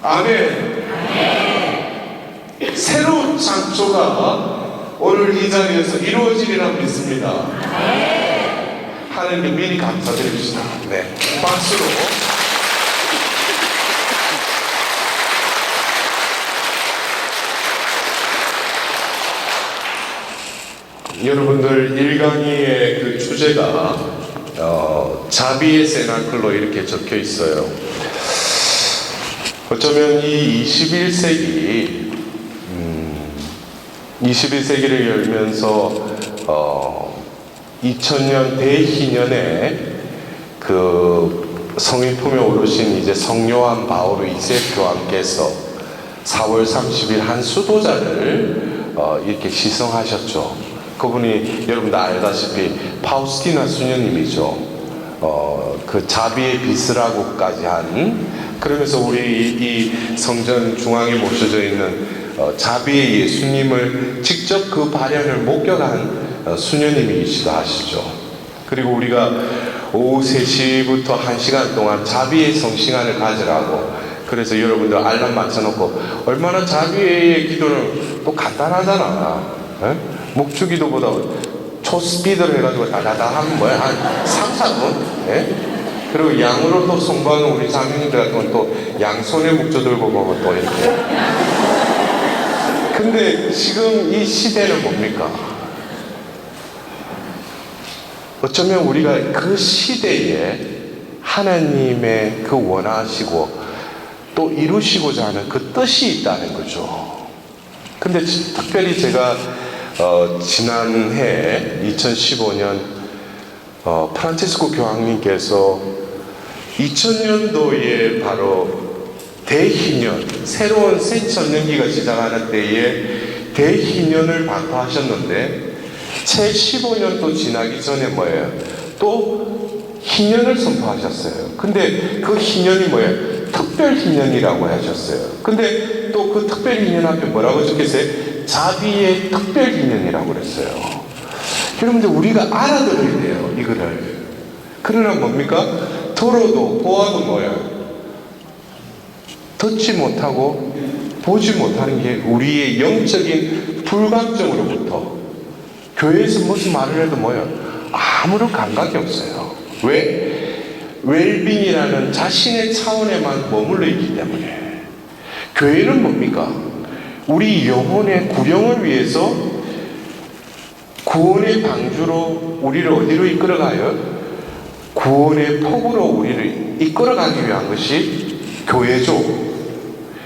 아멘. 새로운 창조가 오늘 이 자리에서 이루어지리라 믿습니다. 하나님 미리 감사드립시다. 네, 박수로. 여러분들 1강의의 그 주제가 자비의 세나클로 이렇게 적혀 있어요. 어쩌면 이 21세기를 열면서 2000년 대희년에 그 성인 품에 오르신 이제 성요한 바오로 2세 교황께서 4월 30일 한 수도자를 이렇게 시성하셨죠. 그분이 여러분들 알다시피 파우스티나 수녀님이죠. 그 자비의 빗으라고까지 한, 그러면서 우리 이 성전 중앙에 모셔져 있는 자비의 예수님을 직접 그 발현을 목격한 수녀님이시기도 하시죠. 그리고 우리가 오후 3시부터 1시간 동안 자비의 성시간을 가지라고, 그래서 여러분들 알람 맞춰놓고, 얼마나 자비의 기도는 또 간단하잖아. 목주기도보다 초스피드를 해가지고 다다다 하면 한 3, 4분? 그리고 양으로 또 송구하는 우리 장로님들 같은 건 또 양손에 묵조 들고 보고 또 이렇게. 근데 지금 이 시대는 뭡니까? 어쩌면 우리가 그 시대에 하나님의 그 원하시고 또 이루시고자 하는 그 뜻이 있다는 거죠. 근데 특별히 제가 지난해 2015년 프란체스코 교황님께서 2000년도에 바로 대희년, 새로운 새 천년기가 시작하는 때에 대희년을 발표하셨는데 채 15년도 지나기 전에 또 희년을 선포하셨어요. 근데 그 희년이 특별 희년이라고 하셨어요. 근데 또 그 특별 희년 앞에 뭐라고 적혔어요? 자비의 특별 희년이라고 그랬어요. 여러분들 우리가 알아들어야 돼요, 이거를. 그러나 뭡니까? 들어도 보아도 듣지 못하고 보지 못하는 게 우리의 영적인 불감정으로부터 교회에서 무슨 말을 해도 아무런 감각이 없어요. 왜? 웰빙이라는 자신의 차원에만 머물러 있기 때문에. 교회는 뭡니까? 우리 영혼의 구령을 위해서 구원의 방주로 우리를 어디로 이끌어가요? 구원의 폭으로 우리를 이끌어가기 위한 것이 교회죠.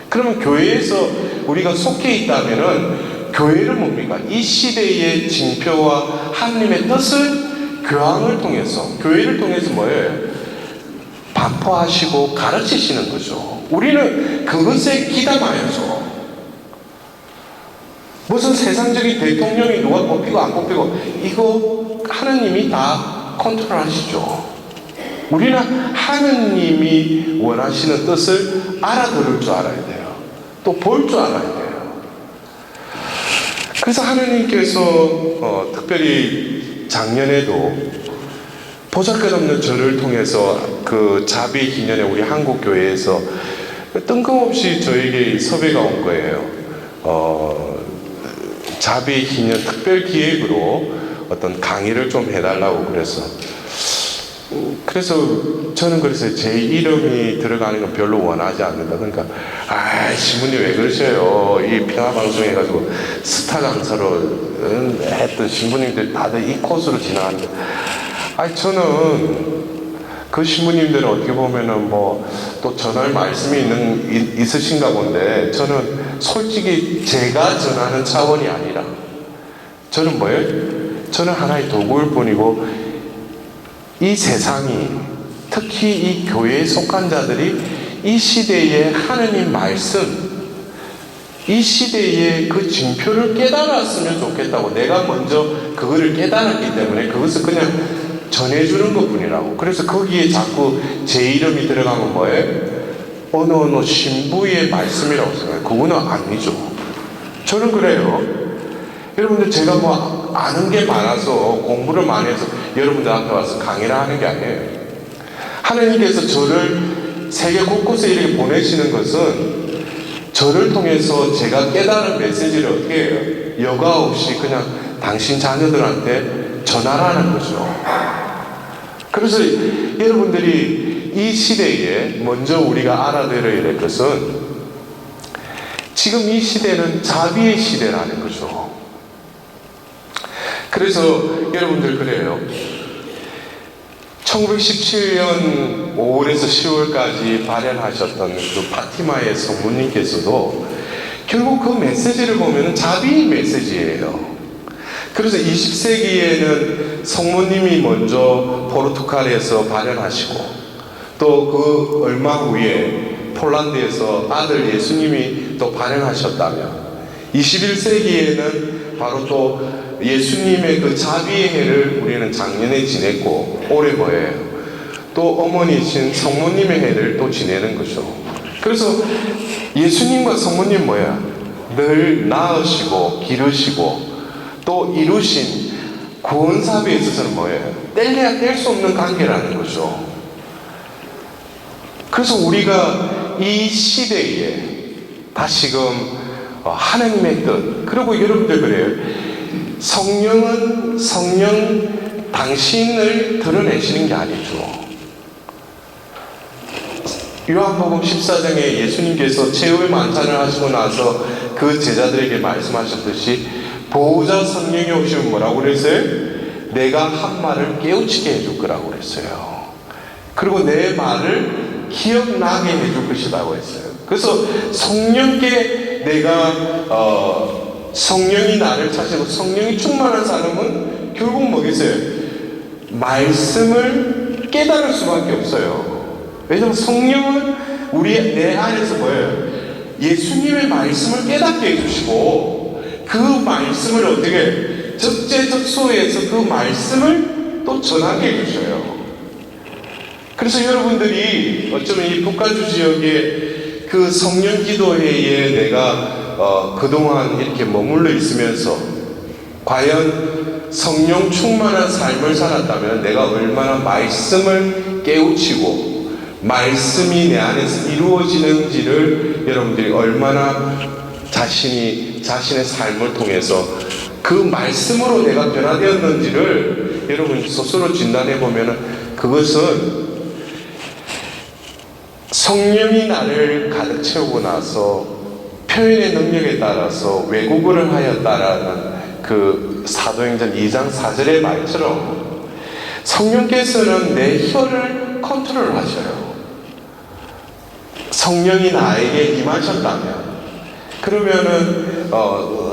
그러면 교회에서 우리가 속해 있다면은 교회는 뭡니까? 이 시대의 징표와 하나님의 뜻을 교황을 통해서, 교회를 통해서 뭐예요? 반포하시고 가르치시는 거죠. 우리는 그것에 기담하여서 무슨 세상적인 대통령이 누가 뽑히고 안 뽑히고 이거 하느님이 다 컨트롤하시죠. 우리는 하느님이 원하시는 뜻을 알아들을 줄 알아야 돼요. 또 볼 줄 알아야 돼요. 그래서 하느님께서 특별히 작년에도 보잘것없는 저를 통해서 그 자비 기념에 우리 한국교회에서 뜬금없이 저에게 섭외가 온 거예요. 자비 기념 특별 기획으로 어떤 강의를 좀 해달라고 그래서 저는 그래서 제 이름이 들어가는 건 별로 원하지 않는다. 그러니까 신부님 왜 그러셔요? 이 평화방송 해가지고 스타 강사로 했던 신부님들 다들 이 코스로 지나가는데 저는 그 신부님들은 어떻게 보면은 또 전할 말씀이 있으신가 본데 저는 솔직히 제가 전하는 차원이 아니라 저는 뭐예요? 저는 하나의 도구일 뿐이고 이 세상이 특히 이 교회에 속한 자들이 이 시대의 하느님 말씀 이 시대의 그 징표를 깨달았으면 좋겠다고 내가 먼저 그거를 깨달았기 때문에 그것을 그냥 전해주는 것 뿐이라고. 그래서 거기에 자꾸 제 이름이 들어가면 뭐예요? 어느 신부의 말씀이라고 생각해요. 그거는 아니죠. 저는 그래요. 여러분들 제가 아는 게 많아서 공부를 많이 해서 여러분들 앞에 와서 강의를 하는 게 아니에요. 하나님께서 저를 세계 곳곳에 이렇게 보내시는 것은 저를 통해서 제가 깨달은 메시지를 어떻게 해요? 여과 없이 그냥 당신 자녀들한테 전하라는 거죠. 그래서 여러분들이 이 시대에 먼저 우리가 알아들어야 될 것은 지금 이 시대는 자비의 시대라는 거죠. 그래서 여러분들 그래요. 1917년 5월에서 10월까지 발현하셨던 그 파티마의 성모님께서도 결국 그 메시지를 보면 자비의 메시지예요. 그래서 20세기에는 성모님이 먼저 포르투갈에서 발현하시고 또 그 얼마 후에 폴란드에서 아들 예수님이 또 발현하셨다면 21세기에는 바로 또 예수님의 그 자비의 해를 우리는 작년에 지냈고 올해 뭐예요? 또 어머니신 성모님의 해를 또 지내는 거죠. 그래서 예수님과 성모님 뭐야? 늘 낳으시고 기르시고 또 이루신 구원사업에 있어서는 뭐예요? 뗄래야 뗄 수 없는 관계라는 거죠. 그래서 우리가 이 시대에 다시금 하나님의 뜻 그리고 여러분들 그래요. 성령 당신을 드러내시는 게 아니죠. 요한복음 14장에 예수님께서 최후의 만찬을 하시고 나서 그 제자들에게 말씀하셨듯이 보호자 성령이 오시면 뭐라고 그랬어요? 내가 한 말을 깨우치게 해줄 거라고 그랬어요. 그리고 내 말을 기억나게 해줄 것이라고 했어요. 그래서 성령께 내가 성령이 나를 차시고 성령이 충만한 사람은 결국 뭐겠어요? 말씀을 깨달을 수밖에 없어요. 왜냐하면 성령은 내 안에서 뭐예요? 예수님의 말씀을 깨닫게 해주시고 그 말씀을 어떻게 적재적소에서 그 말씀을 또 전하게 해주셔요. 그래서 여러분들이 어쩌면 이 북가주 지역의 그 성령 기도회에 내가 그동안 이렇게 머물러 있으면서 과연 성령 충만한 삶을 살았다면 내가 얼마나 말씀을 깨우치고 말씀이 내 안에서 이루어지는지를 여러분들이 얼마나 자신의 삶을 통해서 그 말씀으로 내가 변화되었는지를 여러분 스스로 진단해 보면 그것은 성령이 나를 가득 채우고 나서 표현의 능력에 따라서 왜곡을 하였다라는 그 사도행전 2장 4절의 말처럼 성령께서는 내 혀를 컨트롤 하셔요. 성령이 나에게 임하셨다면 그러면은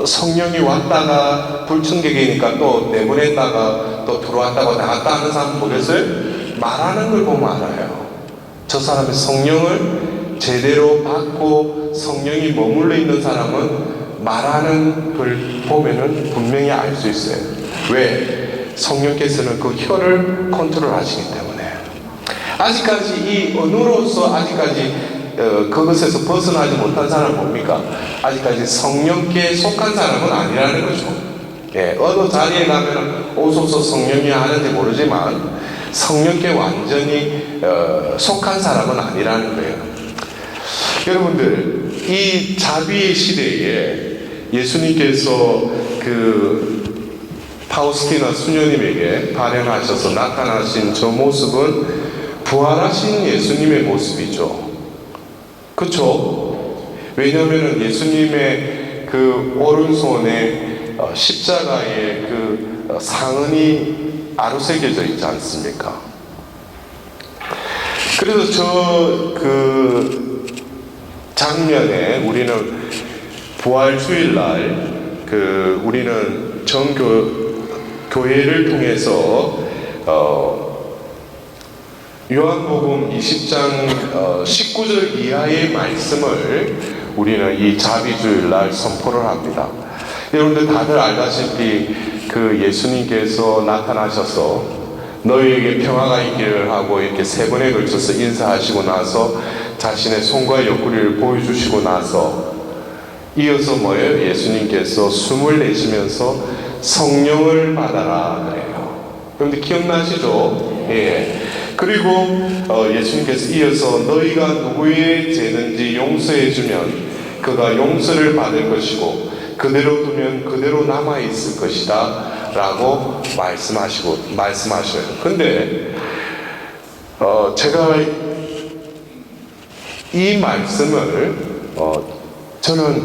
성령이 왔다가 불청객이니까 또 내보냈다가 또 들어왔다가 나갔다 하는 사람 보겠어요? 말하는 걸 보면 알아요. 저 사람이 성령을 제대로 받고 성령이 머물러 있는 사람은 말하는 걸 보면은 분명히 알 수 있어요. 왜? 성령께서는 그 혀를 컨트롤 하시기 때문에. 아직까지 이 언어로서 아직까지 그것에서 벗어나지 못한 사람은 뭡니까? 아직까지 성령께 속한 사람은 아니라는 거죠. 예, 어느 자리에 가면 오소서 성령이 하는지 모르지만 성령께 완전히 속한 사람은 아니라는 거예요. 여러분들, 이 자비의 시대에 예수님께서 그 파우스티나 수녀님에게 발현하셔서 나타나신 저 모습은 부활하신 예수님의 모습이죠. 그렇죠? 왜냐하면 예수님의 그 오른손에 십자가의 그 상흔이 아로새겨져 있지 않습니까? 그래서 저 그 장면에 우리는 부활 주일날 그 우리는 교회를 통해서 요한복음 20장 19절 이하의 말씀을 우리는 이 자비주일날 선포를 합니다. 여러분들 다들 알다시피 그 예수님께서 나타나셔서 너희에게 평화가 있기를 하고 이렇게 세 번에 걸쳐서 인사하시고 나서 자신의 손과 옆구리를 보여주시고 나서 이어서 뭐예요? 예수님께서 숨을 내쉬면서 성령을 받아라 그래요. 여러분들 기억나시죠? 예. 그리고 예수님께서 이어서 너희가 누구의 죄든지 용서해주면 그가 용서를 받을 것이고 그대로 두면 그대로 남아있을 것이다 라고 말씀하셔요. 근데 제가 이 말씀을 저는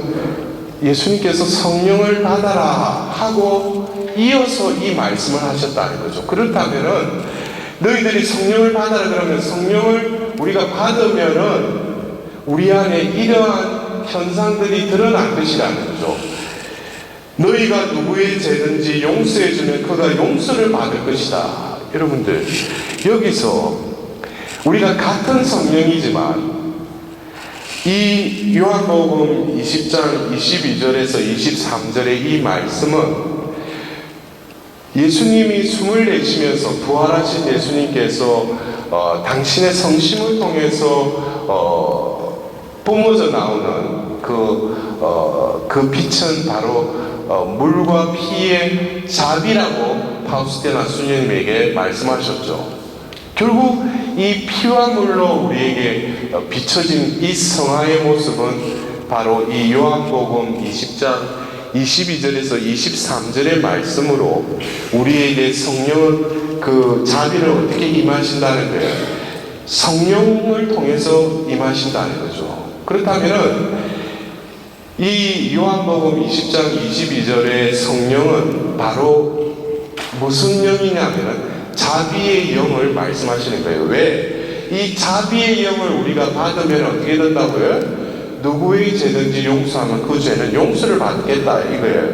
예수님께서 성령을 받아라 하고 이어서 이 말씀을 하셨다는 거죠. 그렇다면은 너희들이 성령을 받아라 그러면 성령을 우리가 받으면은 우리 안에 이러한 현상들이 드러날 것이라는 거죠. 너희가 누구의 죄든지 용서해주면 그가 용서를 받을 것이다. 여러분들, 여기서 우리가 같은 성령이지만 이 요한복음 20장 22절에서 23절의 이 말씀은 예수님이 숨을 내쉬면서 부활하신 예수님께서 당신의 성심을 통해서 뿜어져 나오는 그 빛은 바로 물과 피의 자비라고 파우스티나 수녀님에게 말씀하셨죠. 결국 이 피와 물로 우리에게 비춰진 이 성화의 모습은 바로 이 요한복음 20장 22절에서 23절의 말씀으로 우리에게 성령은 그 자비를 어떻게 임하신다는 거예요. 성령을 통해서 임하신다는 거죠. 그렇다면은 이 요한복음 20장 22절의 성령은 바로 무슨 영이냐면은 자비의 영을 말씀하시는 거예요. 왜? 이 자비의 영을 우리가 받으면 어떻게 된다고요? 누구의 죄든지 용서하면 그 죄는 용서를 받겠다 이거예요.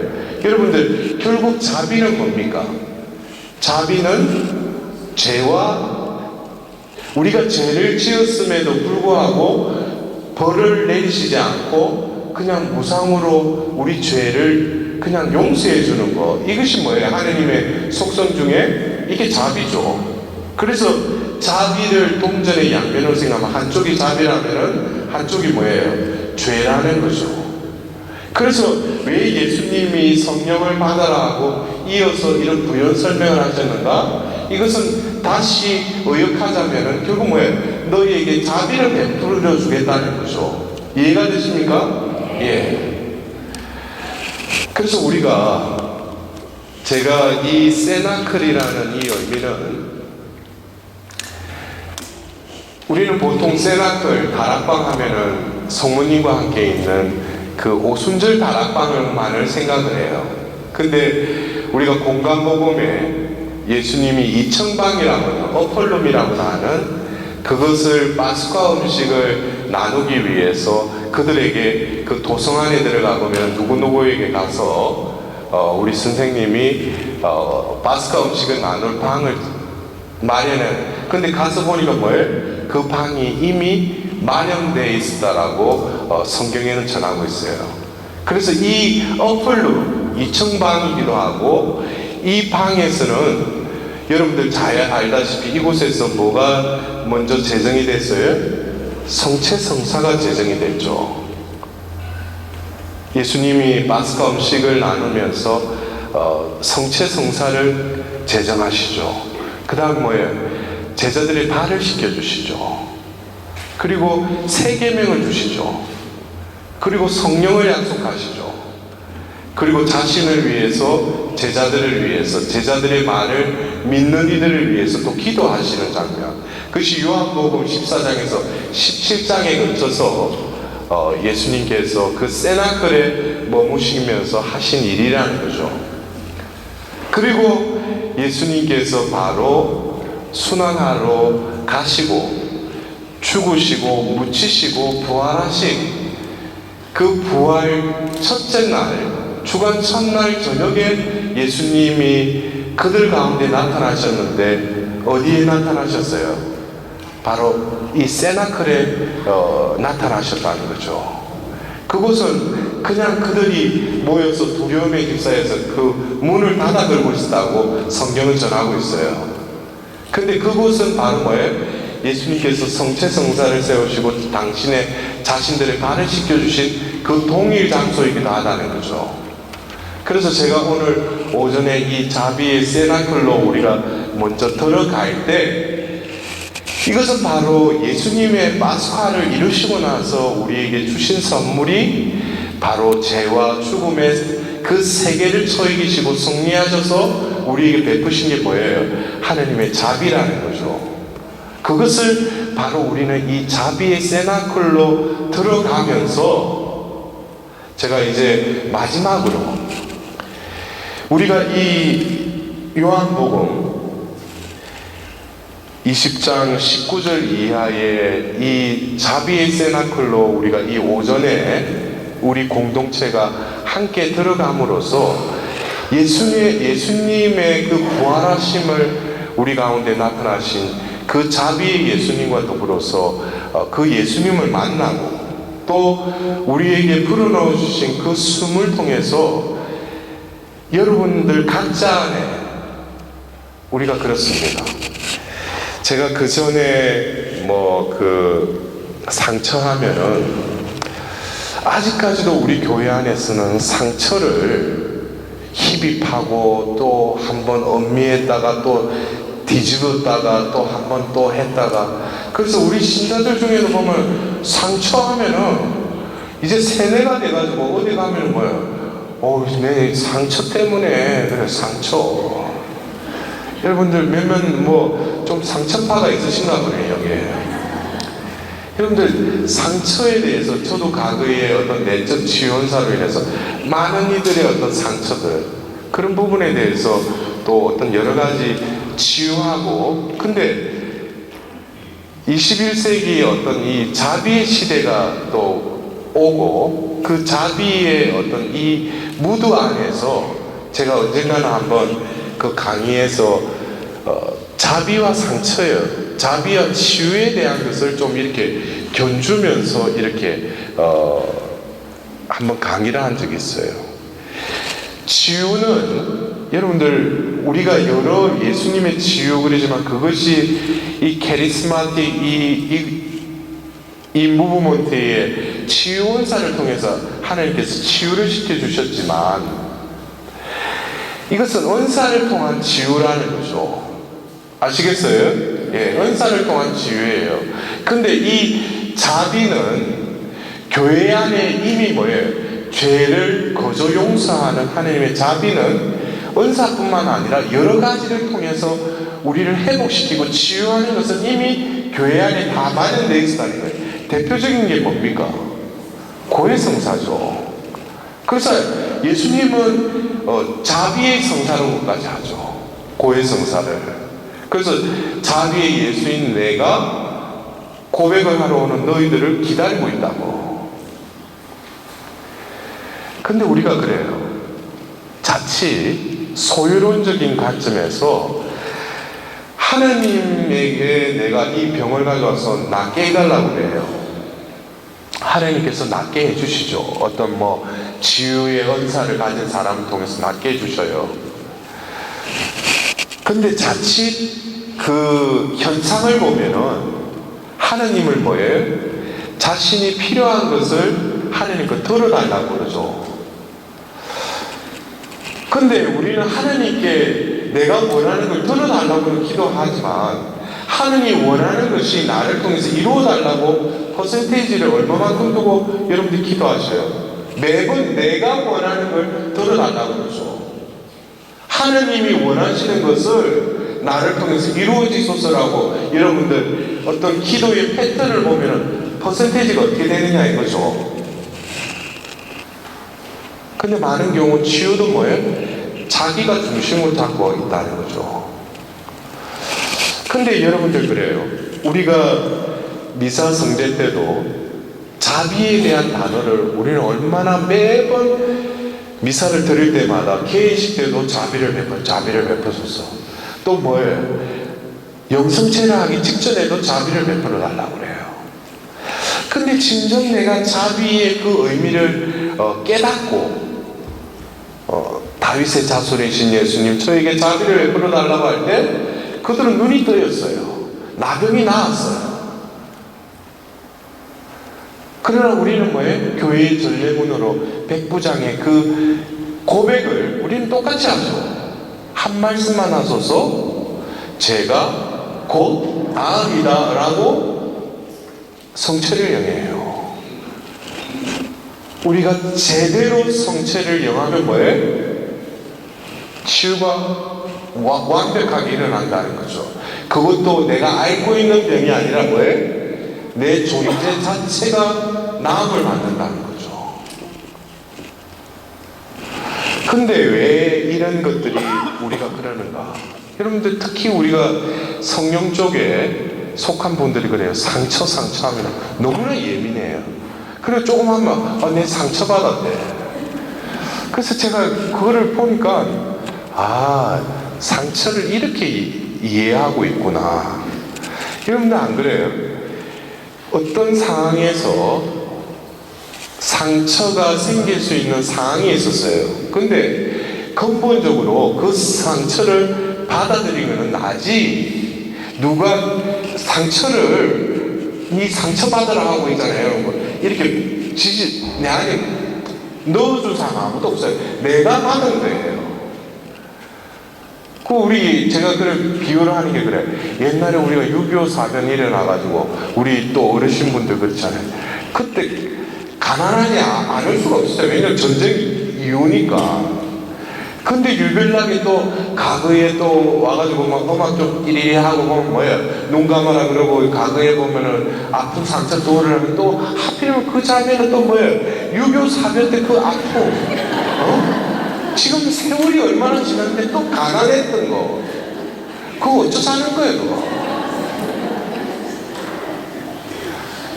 여러분들, 결국 자비는 뭡니까? 자비는 죄와 우리가 죄를 지었음에도 불구하고 벌을 내리시지 않고 그냥 무상으로 우리 죄를 그냥 용서해 주는 거, 이것이 뭐예요? 하느님의 속성 중에 이게 자비죠. 그래서 자비를 동전의 양면으로 생각하면 한쪽이 자비라면은 한쪽이 뭐예요? 죄라는 거죠. 그래서 왜 예수님이 성령을 받아라 하고 이어서 이런 부연 설명을 하셨는가? 이것은 다시 의역하자면은 결국 뭐예요? 너희에게 자비를 베풀어 주겠다는 거죠. 이해가 되십니까? 예. 그래서 제가 이 세나클이라는 이 의미는, 우리는 보통 세나클 다락방 하면은 성모님과 함께 있는 그 오순절 다락방을만을 생각을 해요. 근데 우리가 공간복음에 예수님이 이천방이라고 어펄룸이라고 하는 그것을 파스카 음식을 나누기 위해서 그들에게 그 도성 안에 들어가 보면 누구누구에게 가서 우리 선생님이 파스카 음식을 나눌 방을 마련해. 근데 가서 보니까 뭐예요? 그 방이 이미 마련되어 있었다라고 성경에는 전하고 있어요. 그래서 이 어플로 2층 방이기도 하고, 이 방에서는 여러분들 잘 알다시피 이곳에서 뭐가 먼저 제정이 됐어요? 성체성사가 제정이 됐죠. 예수님이 파스카 음식을 나누면서 성체성사를 제정하시죠. 그 다음 뭐예요? 제자들의 발을 씻겨주시죠. 그리고 세 계명을 주시죠. 그리고 성령을 약속하시죠. 그리고 자신을 위해서, 제자들을 위해서, 제자들의 말을 믿는 이들을 위해서 또 기도하시는 장면. 그것이 요한복음 14장에서 17장에 거쳐서 예수님께서 그 세나클에 머무시면서 하신 일이라는 거죠. 그리고 예수님께서 바로 순환하러 가시고 죽으시고 묻히시고 부활하신 그 부활 첫째 날, 주간 첫날 저녁에 예수님이 그들 가운데 나타나셨는데 어디에 나타나셨어요? 바로 이 세나클에 나타나셨다는 거죠. 그곳은 그냥 그들이 모여서 두려움에 휩싸여서 그 문을 닫아 걸고 있었다고 성경은 전하고 있어요. 근데 그곳은 바로 뭐예요? 예수님께서 성체성사를 세우시고 당신의 자신들의 발을 씻겨주신 그 동일 장소이기도 하다는 거죠. 그래서 제가 오늘 오전에 이 자비의 세나클로 우리가 먼저 들어갈 때, 이것은 바로 예수님의 파스카를 이루시고 나서 우리에게 주신 선물이 바로 죄와 죽음의 그 세계를 처이기시고 승리하셔서 우리에게 베푸신 게 뭐예요? 하나님의 자비라는 거죠. 그것을 바로 우리는 이 자비의 세나클로 들어가면서, 제가 이제 마지막으로 우리가 이 요한복음 20장 19절 이하의 이 자비의 세나클로 우리가 이 오전에 우리 공동체가 함께 들어감으로써 예수님의 그 부활하심을 우리 가운데 나타나신 그 자비의 예수님과 더불어서 그 예수님을 만나고 또 우리에게 불어넣어 주신 그 숨을 통해서 여러분들 각자 안에 우리가 그렇습니다. 제가 그 전에 상처하면은 아직까지도 우리 교회 안에서는 상처를 희비하고 또 한번 엄미했다가 또 뒤집었다가 또 한번 또 했다가, 그래서 우리 신자들 중에도 보면 상처하면은 이제 세뇌가 돼가지고 어디 가면은 내 상처 때문에 그래 상처. 여러분들 몇몇 좀 상처파가 있으신가 보네요. 여기에 여러분들 상처에 대해서 저도 과거에 어떤 내적 치유원사로 인해서 많은 이들의 어떤 상처들, 그런 부분에 대해서 또 어떤 여러 가지 치유하고, 근데 21세기의 어떤 이 자비의 시대가 또 오고, 그 자비의 어떤 이 무드 안에서 제가 언젠가는 한번 그 강의에서 자비와 상처요, 자비와 치유에 대한 것을 좀 이렇게 견주면서 이렇게 한번 강의를 한 적이 있어요. 치유는 여러분들 우리가 여러 예수님의 치유 그러지만 그것이 이 캐리스마틱 이 무브먼트의 치유 원사를 통해서 하나님께서 치유를 시켜주셨지만 이것은 은사를 통한 치유라는 거죠. 아시겠어요? 예, 은사를 통한 치유예요. 근데 이 자비는 교회 안에 이미 죄를 거저 용서하는 하나님의 자비는 은사뿐만 아니라 여러 가지를 통해서 우리를 회복시키고 치유하는 것은 이미 교회 안에 다 마련되어 있다는 거예요. 대표적인 게 뭡니까? 고해성사죠. 그래서 예수님은 자비의 성사로까지 하죠. 고해성사를. 그래서 자비의 예수인 내가 고백을 하러 오는 너희들을 기다리고 있다고. 근데 우리가 그래요. 자칫 소유론적인 관점에서 하나님에게 내가 이 병을 가져와서 낫게 해달라고 그래요. 하나님께서 낫게 해주시죠. 어떤 치유의 은사를 가진 사람을 통해서 낫게 해주셔요. 근데 자칫 그 현상을 보면은 하나님을 뭐예요? 자신이 필요한 것을 하나님께 들어달라고 그러죠. 근데 우리는 하나님께 내가 원하는 걸 들어달라고 기도하지만 하나님이 원하는 것이 나를 통해서 이루어달라고 퍼센테이지를 얼마만큼 두고 여러분들이 기도하셔요? 매번 내가 원하는 걸 들어달라고 그러죠. 하나님이 원하시는 것을 나를 통해서 이루어지소서라고 여러분들 어떤 기도의 패턴을 보면 퍼센테이지가 어떻게 되느냐 이거죠. 근데 많은 경우 치유도 뭐예요? 자기가 중심을 잡고 있다는 거죠. 근데 여러분들 그래요. 우리가 미사 성제 때도 자비에 대한 단어를 우리는 얼마나 매번 미사를 드릴 때마다 개인식 때도 자비를 베풀었어. 또 뭐예요? 영성체를 하기 직전에도 자비를 베풀어 달라고 그래요. 근데 진정 내가 자비의 그 의미를 깨닫고 다윗의 자손이신 예수님 저에게 자비를 베풀어 달라고 할 때 그들은 눈이 뜨였어요. 나병이 나았어요. 그러나 우리는 뭐예요? 교회의 전례문으로 백부장의 그 고백을 우리는 똑같이 하죠. 한 말씀만 하소서 제가 곧 나으리다 라고 성체를 영해요. 우리가 제대로 성체를 영하면 뭐예요? 치유가 완벽하게 일어난다는 거죠. 그것도 내가 앓고 있는 병이 아니라 뭐예요? 내 존재 자체가 나음을 만든다는 거죠. 근데 왜 이런 것들이 우리가 그러는가? 여러분들 특히 우리가 성령 쪽에 속한 분들이 그래요. 상처 하면 너무나 예민해요. 그래 조금 하면 내 상처 받았대. 그래서 제가 그거를 보니까 상처를 이렇게 이해하고 있구나. 여러분들 안 그래요? 어떤 상황에서 상처가 생길 수 있는 상황이 있었어요. 근데 근본적으로 그 상처를 받아들이면 나지 누가 상처를 이 상처받으라 하고 있잖아요. 이렇게 내 안에 넣어준 사람 아무도 없어요. 내가 받은 거예요. 제가 그런 비유를 하는 게 그래. 옛날에 우리가 6.25 사변 일어나가지고 우리 또 어르신분들 그렇잖아요. 그때 가난하지 않을 수가 없어요. 왜냐면 전쟁 이유니까. 근데 유별나게 또 가거에 또 와가지고 막 음악 좀 이리리 하고 보면 뭐예요? 눈 감아라 그러고 가거에 보면은 아픈 상처 도우려면 또 하필이면 그 자매는 또 뭐예요? 6.25 사변 때 그 아픔. 지금 세월이 얼마나 지났는데 또 가난했던 거 그거 어쩌서 하는 거예요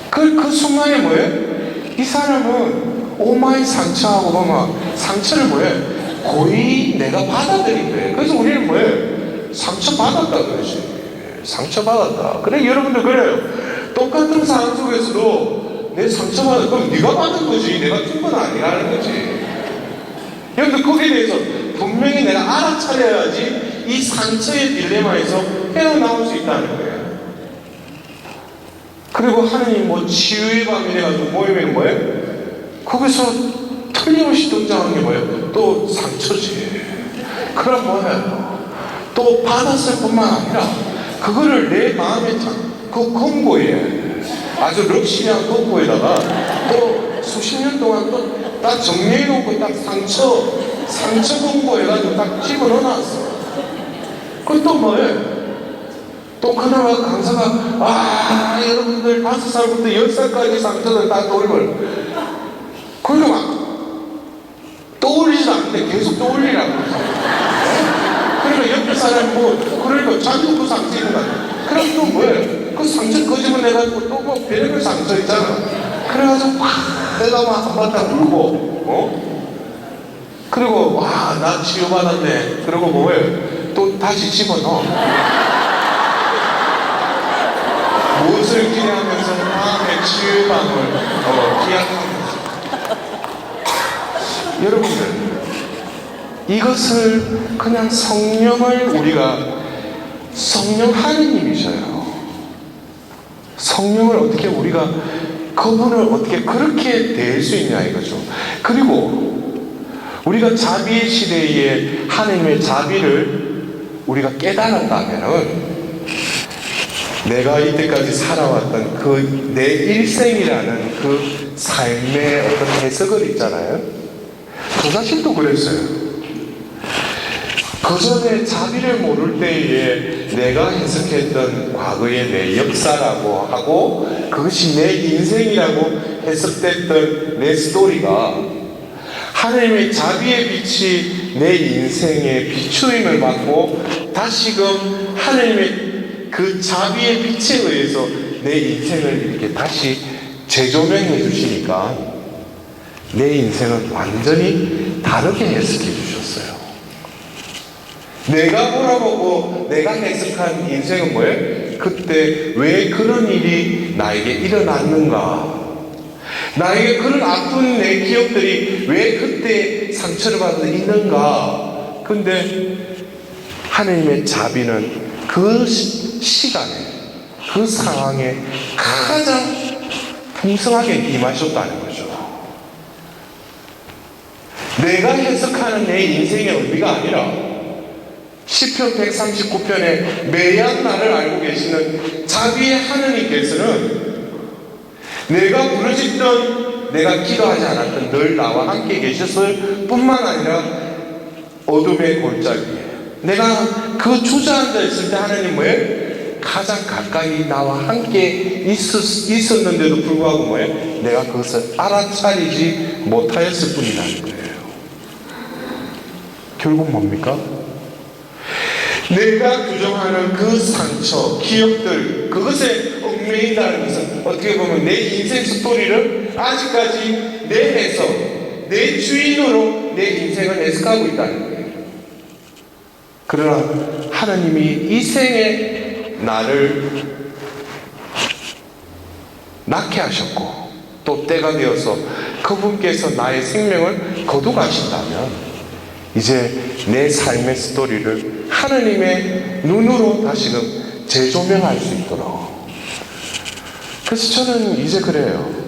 그거 그 순간에 뭐예요? 이 사람은 오마이 상처하고 보면 상처를 뭐예요? 거의 내가 받아들인 거예요. 그래서 우리는 뭐예요? 상처받았다 그러지. 상처받았다. 그래 여러분들 그래요. 똑같은 상황 속에서도 내 상처받았다. 그럼 네가 받은 거지 내가 준 건 아니라는 거지. 여러분들 거기에 대해서 분명히 내가 알아차려야지 이 상처의 딜레마에서 헤어나올 수 있다는 거예요. 그리고 하나님 치유의 밤이 돼가지고 모이면 뭐예요? 거기서 틀림없이 등장하는 게 뭐예요? 또 상처지. 그럼 뭐예요? 또 받았을 뿐만 아니라 그거를 내 마음에 그 금고에 아주 럭시리한 금고에다가 또 수십 년 동안 또 딱 정리해놓고 딱 상처 공부해가지고 딱 집어넣어놨어. 그럼 또 뭐예요? 또 그나마 강사가 여러분들 5살부터 10살까지 상처를 딱 떠올려. 그러니까 막 떠올리지도 않는데 계속 떠올리라고. 그러니까 옆에 사람이 그러니까 자기도 그 상처 있는 거 아니야. 그럼 또 뭐예요? 그 상처 끄집어내가지고 또 별의별 상처 있잖아. 그래가지고 막 내가 막 한바탕 울고 그리고 와, 나 치유받았네. 그리고 뭐예요? 또 다시 집어넣어. 무엇을 기대하면서 마음의 치유방을 기약하면서. 여러분들, 이것을 그냥 성령을 성령 하느님이셔요. 성령을 어떻게 우리가 그분을 어떻게 그렇게 대할 수 있냐 이거죠. 그리고 우리가 자비의 시대에 하나님의 자비를 우리가 깨달았다면은 내가 이때까지 살아왔던 그 내 일생이라는 그 삶의 어떤 해석을 있잖아요. 저 자신도 그랬어요. 그 전에 자비를 모를 때에 내가 해석했던 과거의 내 역사라고 하고 그것이 내 인생이라고 해석됐던 내 스토리가 하나님의 자비의 빛이 내 인생에 비추임을 받고 다시금 하나님의 그 자비의 빛에 의해서 내 인생을 이렇게 다시 재조명해 주시니까 내 인생은 완전히 다르게 해석해 주셨어요. 내가 돌아보고 내가 해석한 인생은 뭐예요? 그때 왜 그런 일이 나에게 일어났는가? 나에게 그런 아픈 내 기억들이 왜 그때 상처를 받아 있는가? 근데 하나님의 자비는 그 시간에, 그 상황에 가장 풍성하게 임하셨다는 거죠. 내가 해석하는 내 인생의 의미가 아니라 시편 139편에 매한 나를 알고 계시는 자비의 하느님께서는 내가 부르짖던, 내가 기도하지 않았던 늘 나와 함께 계셨을 뿐만 아니라 어둠의 골짜기에 내가 그 주저앉아 있을 때 하나님 뭐예요? 가장 가까이 나와 함께 있었는데도 불구하고 뭐예요? 내가 그것을 알아차리지 못하였을 뿐이라는 거예요. 결국 뭡니까? 내가 규정하는 그 상처, 기억들, 그것에 얽매인다는 것은 어떻게 보면 내 인생 스토리를 아직까지 내 해석, 내 주인으로 내 인생을 해석하고 있다는 거예요. 그러나 하나님이 이 생에 나를 낳게 하셨고 또 때가 되어서 그분께서 나의 생명을 거두가신다면 이제 내 삶의 스토리를 하나님의 눈으로 다시금 재조명할 수 있도록. 그래서 저는 이제 그래요.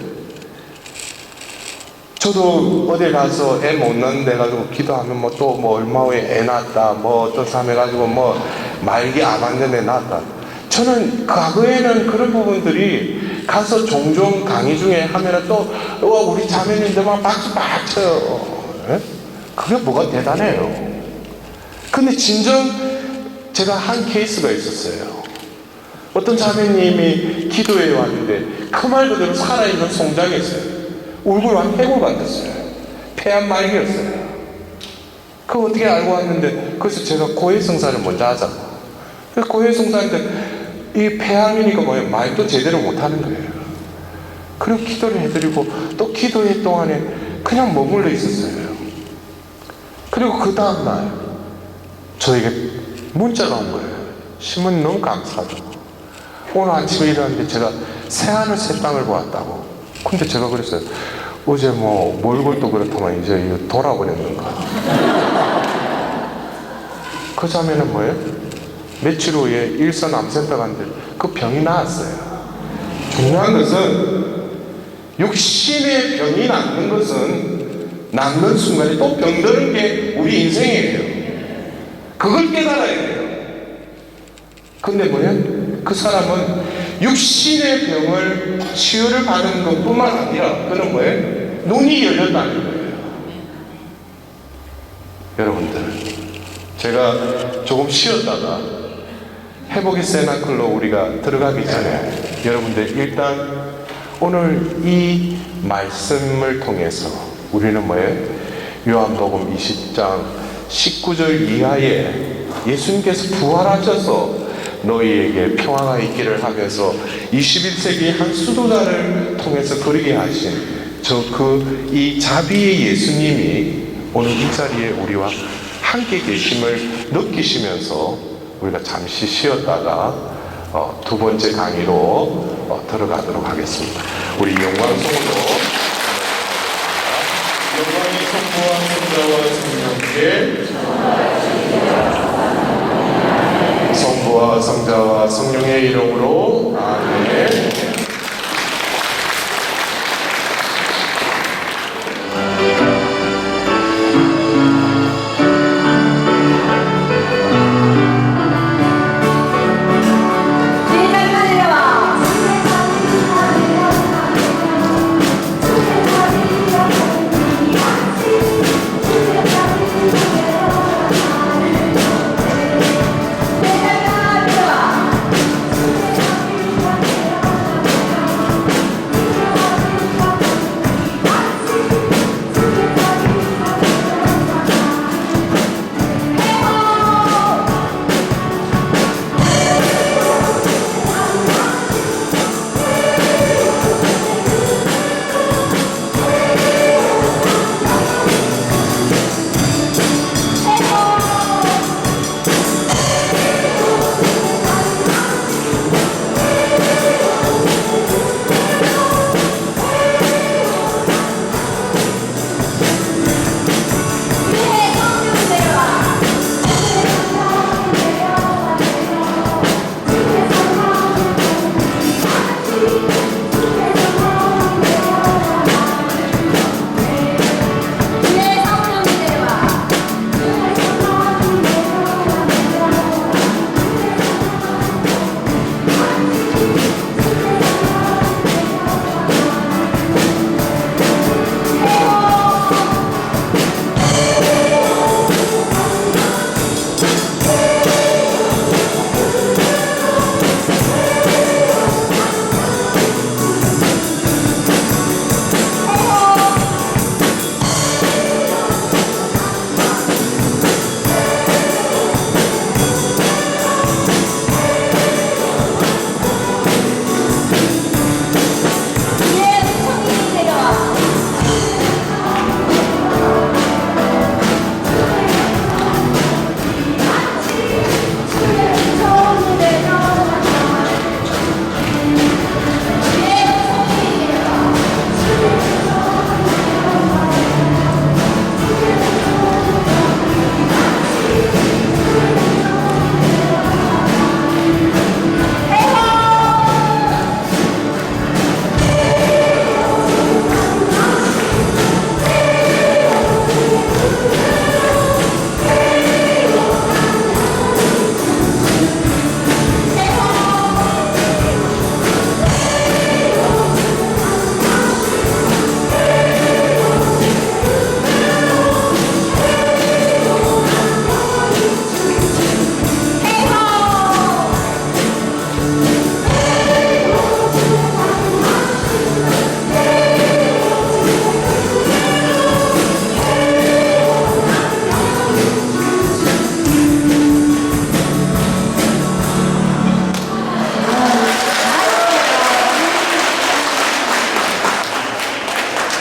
저도 어디 가서 애 못 낳는데 가지고 기도하면 뭐 또 뭐 얼마 후에 애 낳았다 뭐 어떤 사람 해가지고 뭐 말기 암 왔는데 낳았다. 저는 과거에는 그런 부분들이 가서 종종 강의 중에 하면은 또 우리 자매님들만 박수 막 쳐요. 예? 그게 뭐가 대단해요. 근데 진정 제가 한 케이스가 있었어요. 어떤 자매님이 기도회에 왔는데 그 말 그대로 살아있는 송장이었어요. 얼굴 완 해골 같았어요. 폐암 말기였어요. 그거 어떻게 알고 왔는데 그래서 제가 고해성사를 먼저 하자고. 그래서 고해성사인데 이 폐암이니까 뭐예요? 말도 제대로 못하는 거예요. 그리고 기도를 해드리고 또 기도회 동안에 그냥 머물러 있었어요. 그리고 그 다음날 저에게 문자가 온 거예요. 신문 너무 감사하다고. 오늘 아침에 일어났는데 제가 새하늘 새 땅을 보았다고. 근데 제가 그랬어요. 어제 뭐 몰골도 그렇다면 이제 이거 돌아버렸는가. 그 자매는 뭐예요? 며칠 후에 일선 암센터 갔는데 그 병이 나았어요. 중요한 것은 육신의 병이 낫는 것은 낫는 순간에 또 병드는 게 우리 인생이에요. 그걸 깨달아야 돼요. 근데 뭐예요? 그 사람은 육신의 병을 치유를 받은 것뿐만 아니라 그는 뭐예요? 눈이 열렸다는 거예요. 여러분들, 제가 조금 쉬었다가 회복의 세나클로 우리가 들어가기 전에 여러분들 일단 오늘 이 말씀을 통해서 우리는 뭐예요? 요한복음 20장 19절 이하에 예수님께서 부활하셔서 너희에게 평화가 있기를 하면서 21세기 한 수도자를 통해서 그리게 하신 이 자비의 예수님이 오늘 이 자리에 우리와 함께 계심을 느끼시면서 우리가 잠시 쉬었다가 두 번째 강의로 들어가도록 하겠습니다. 우리 영광송으로 영광이 성부와 성자와 성령께 성부와 성자와 성령의 이름으로 아멘.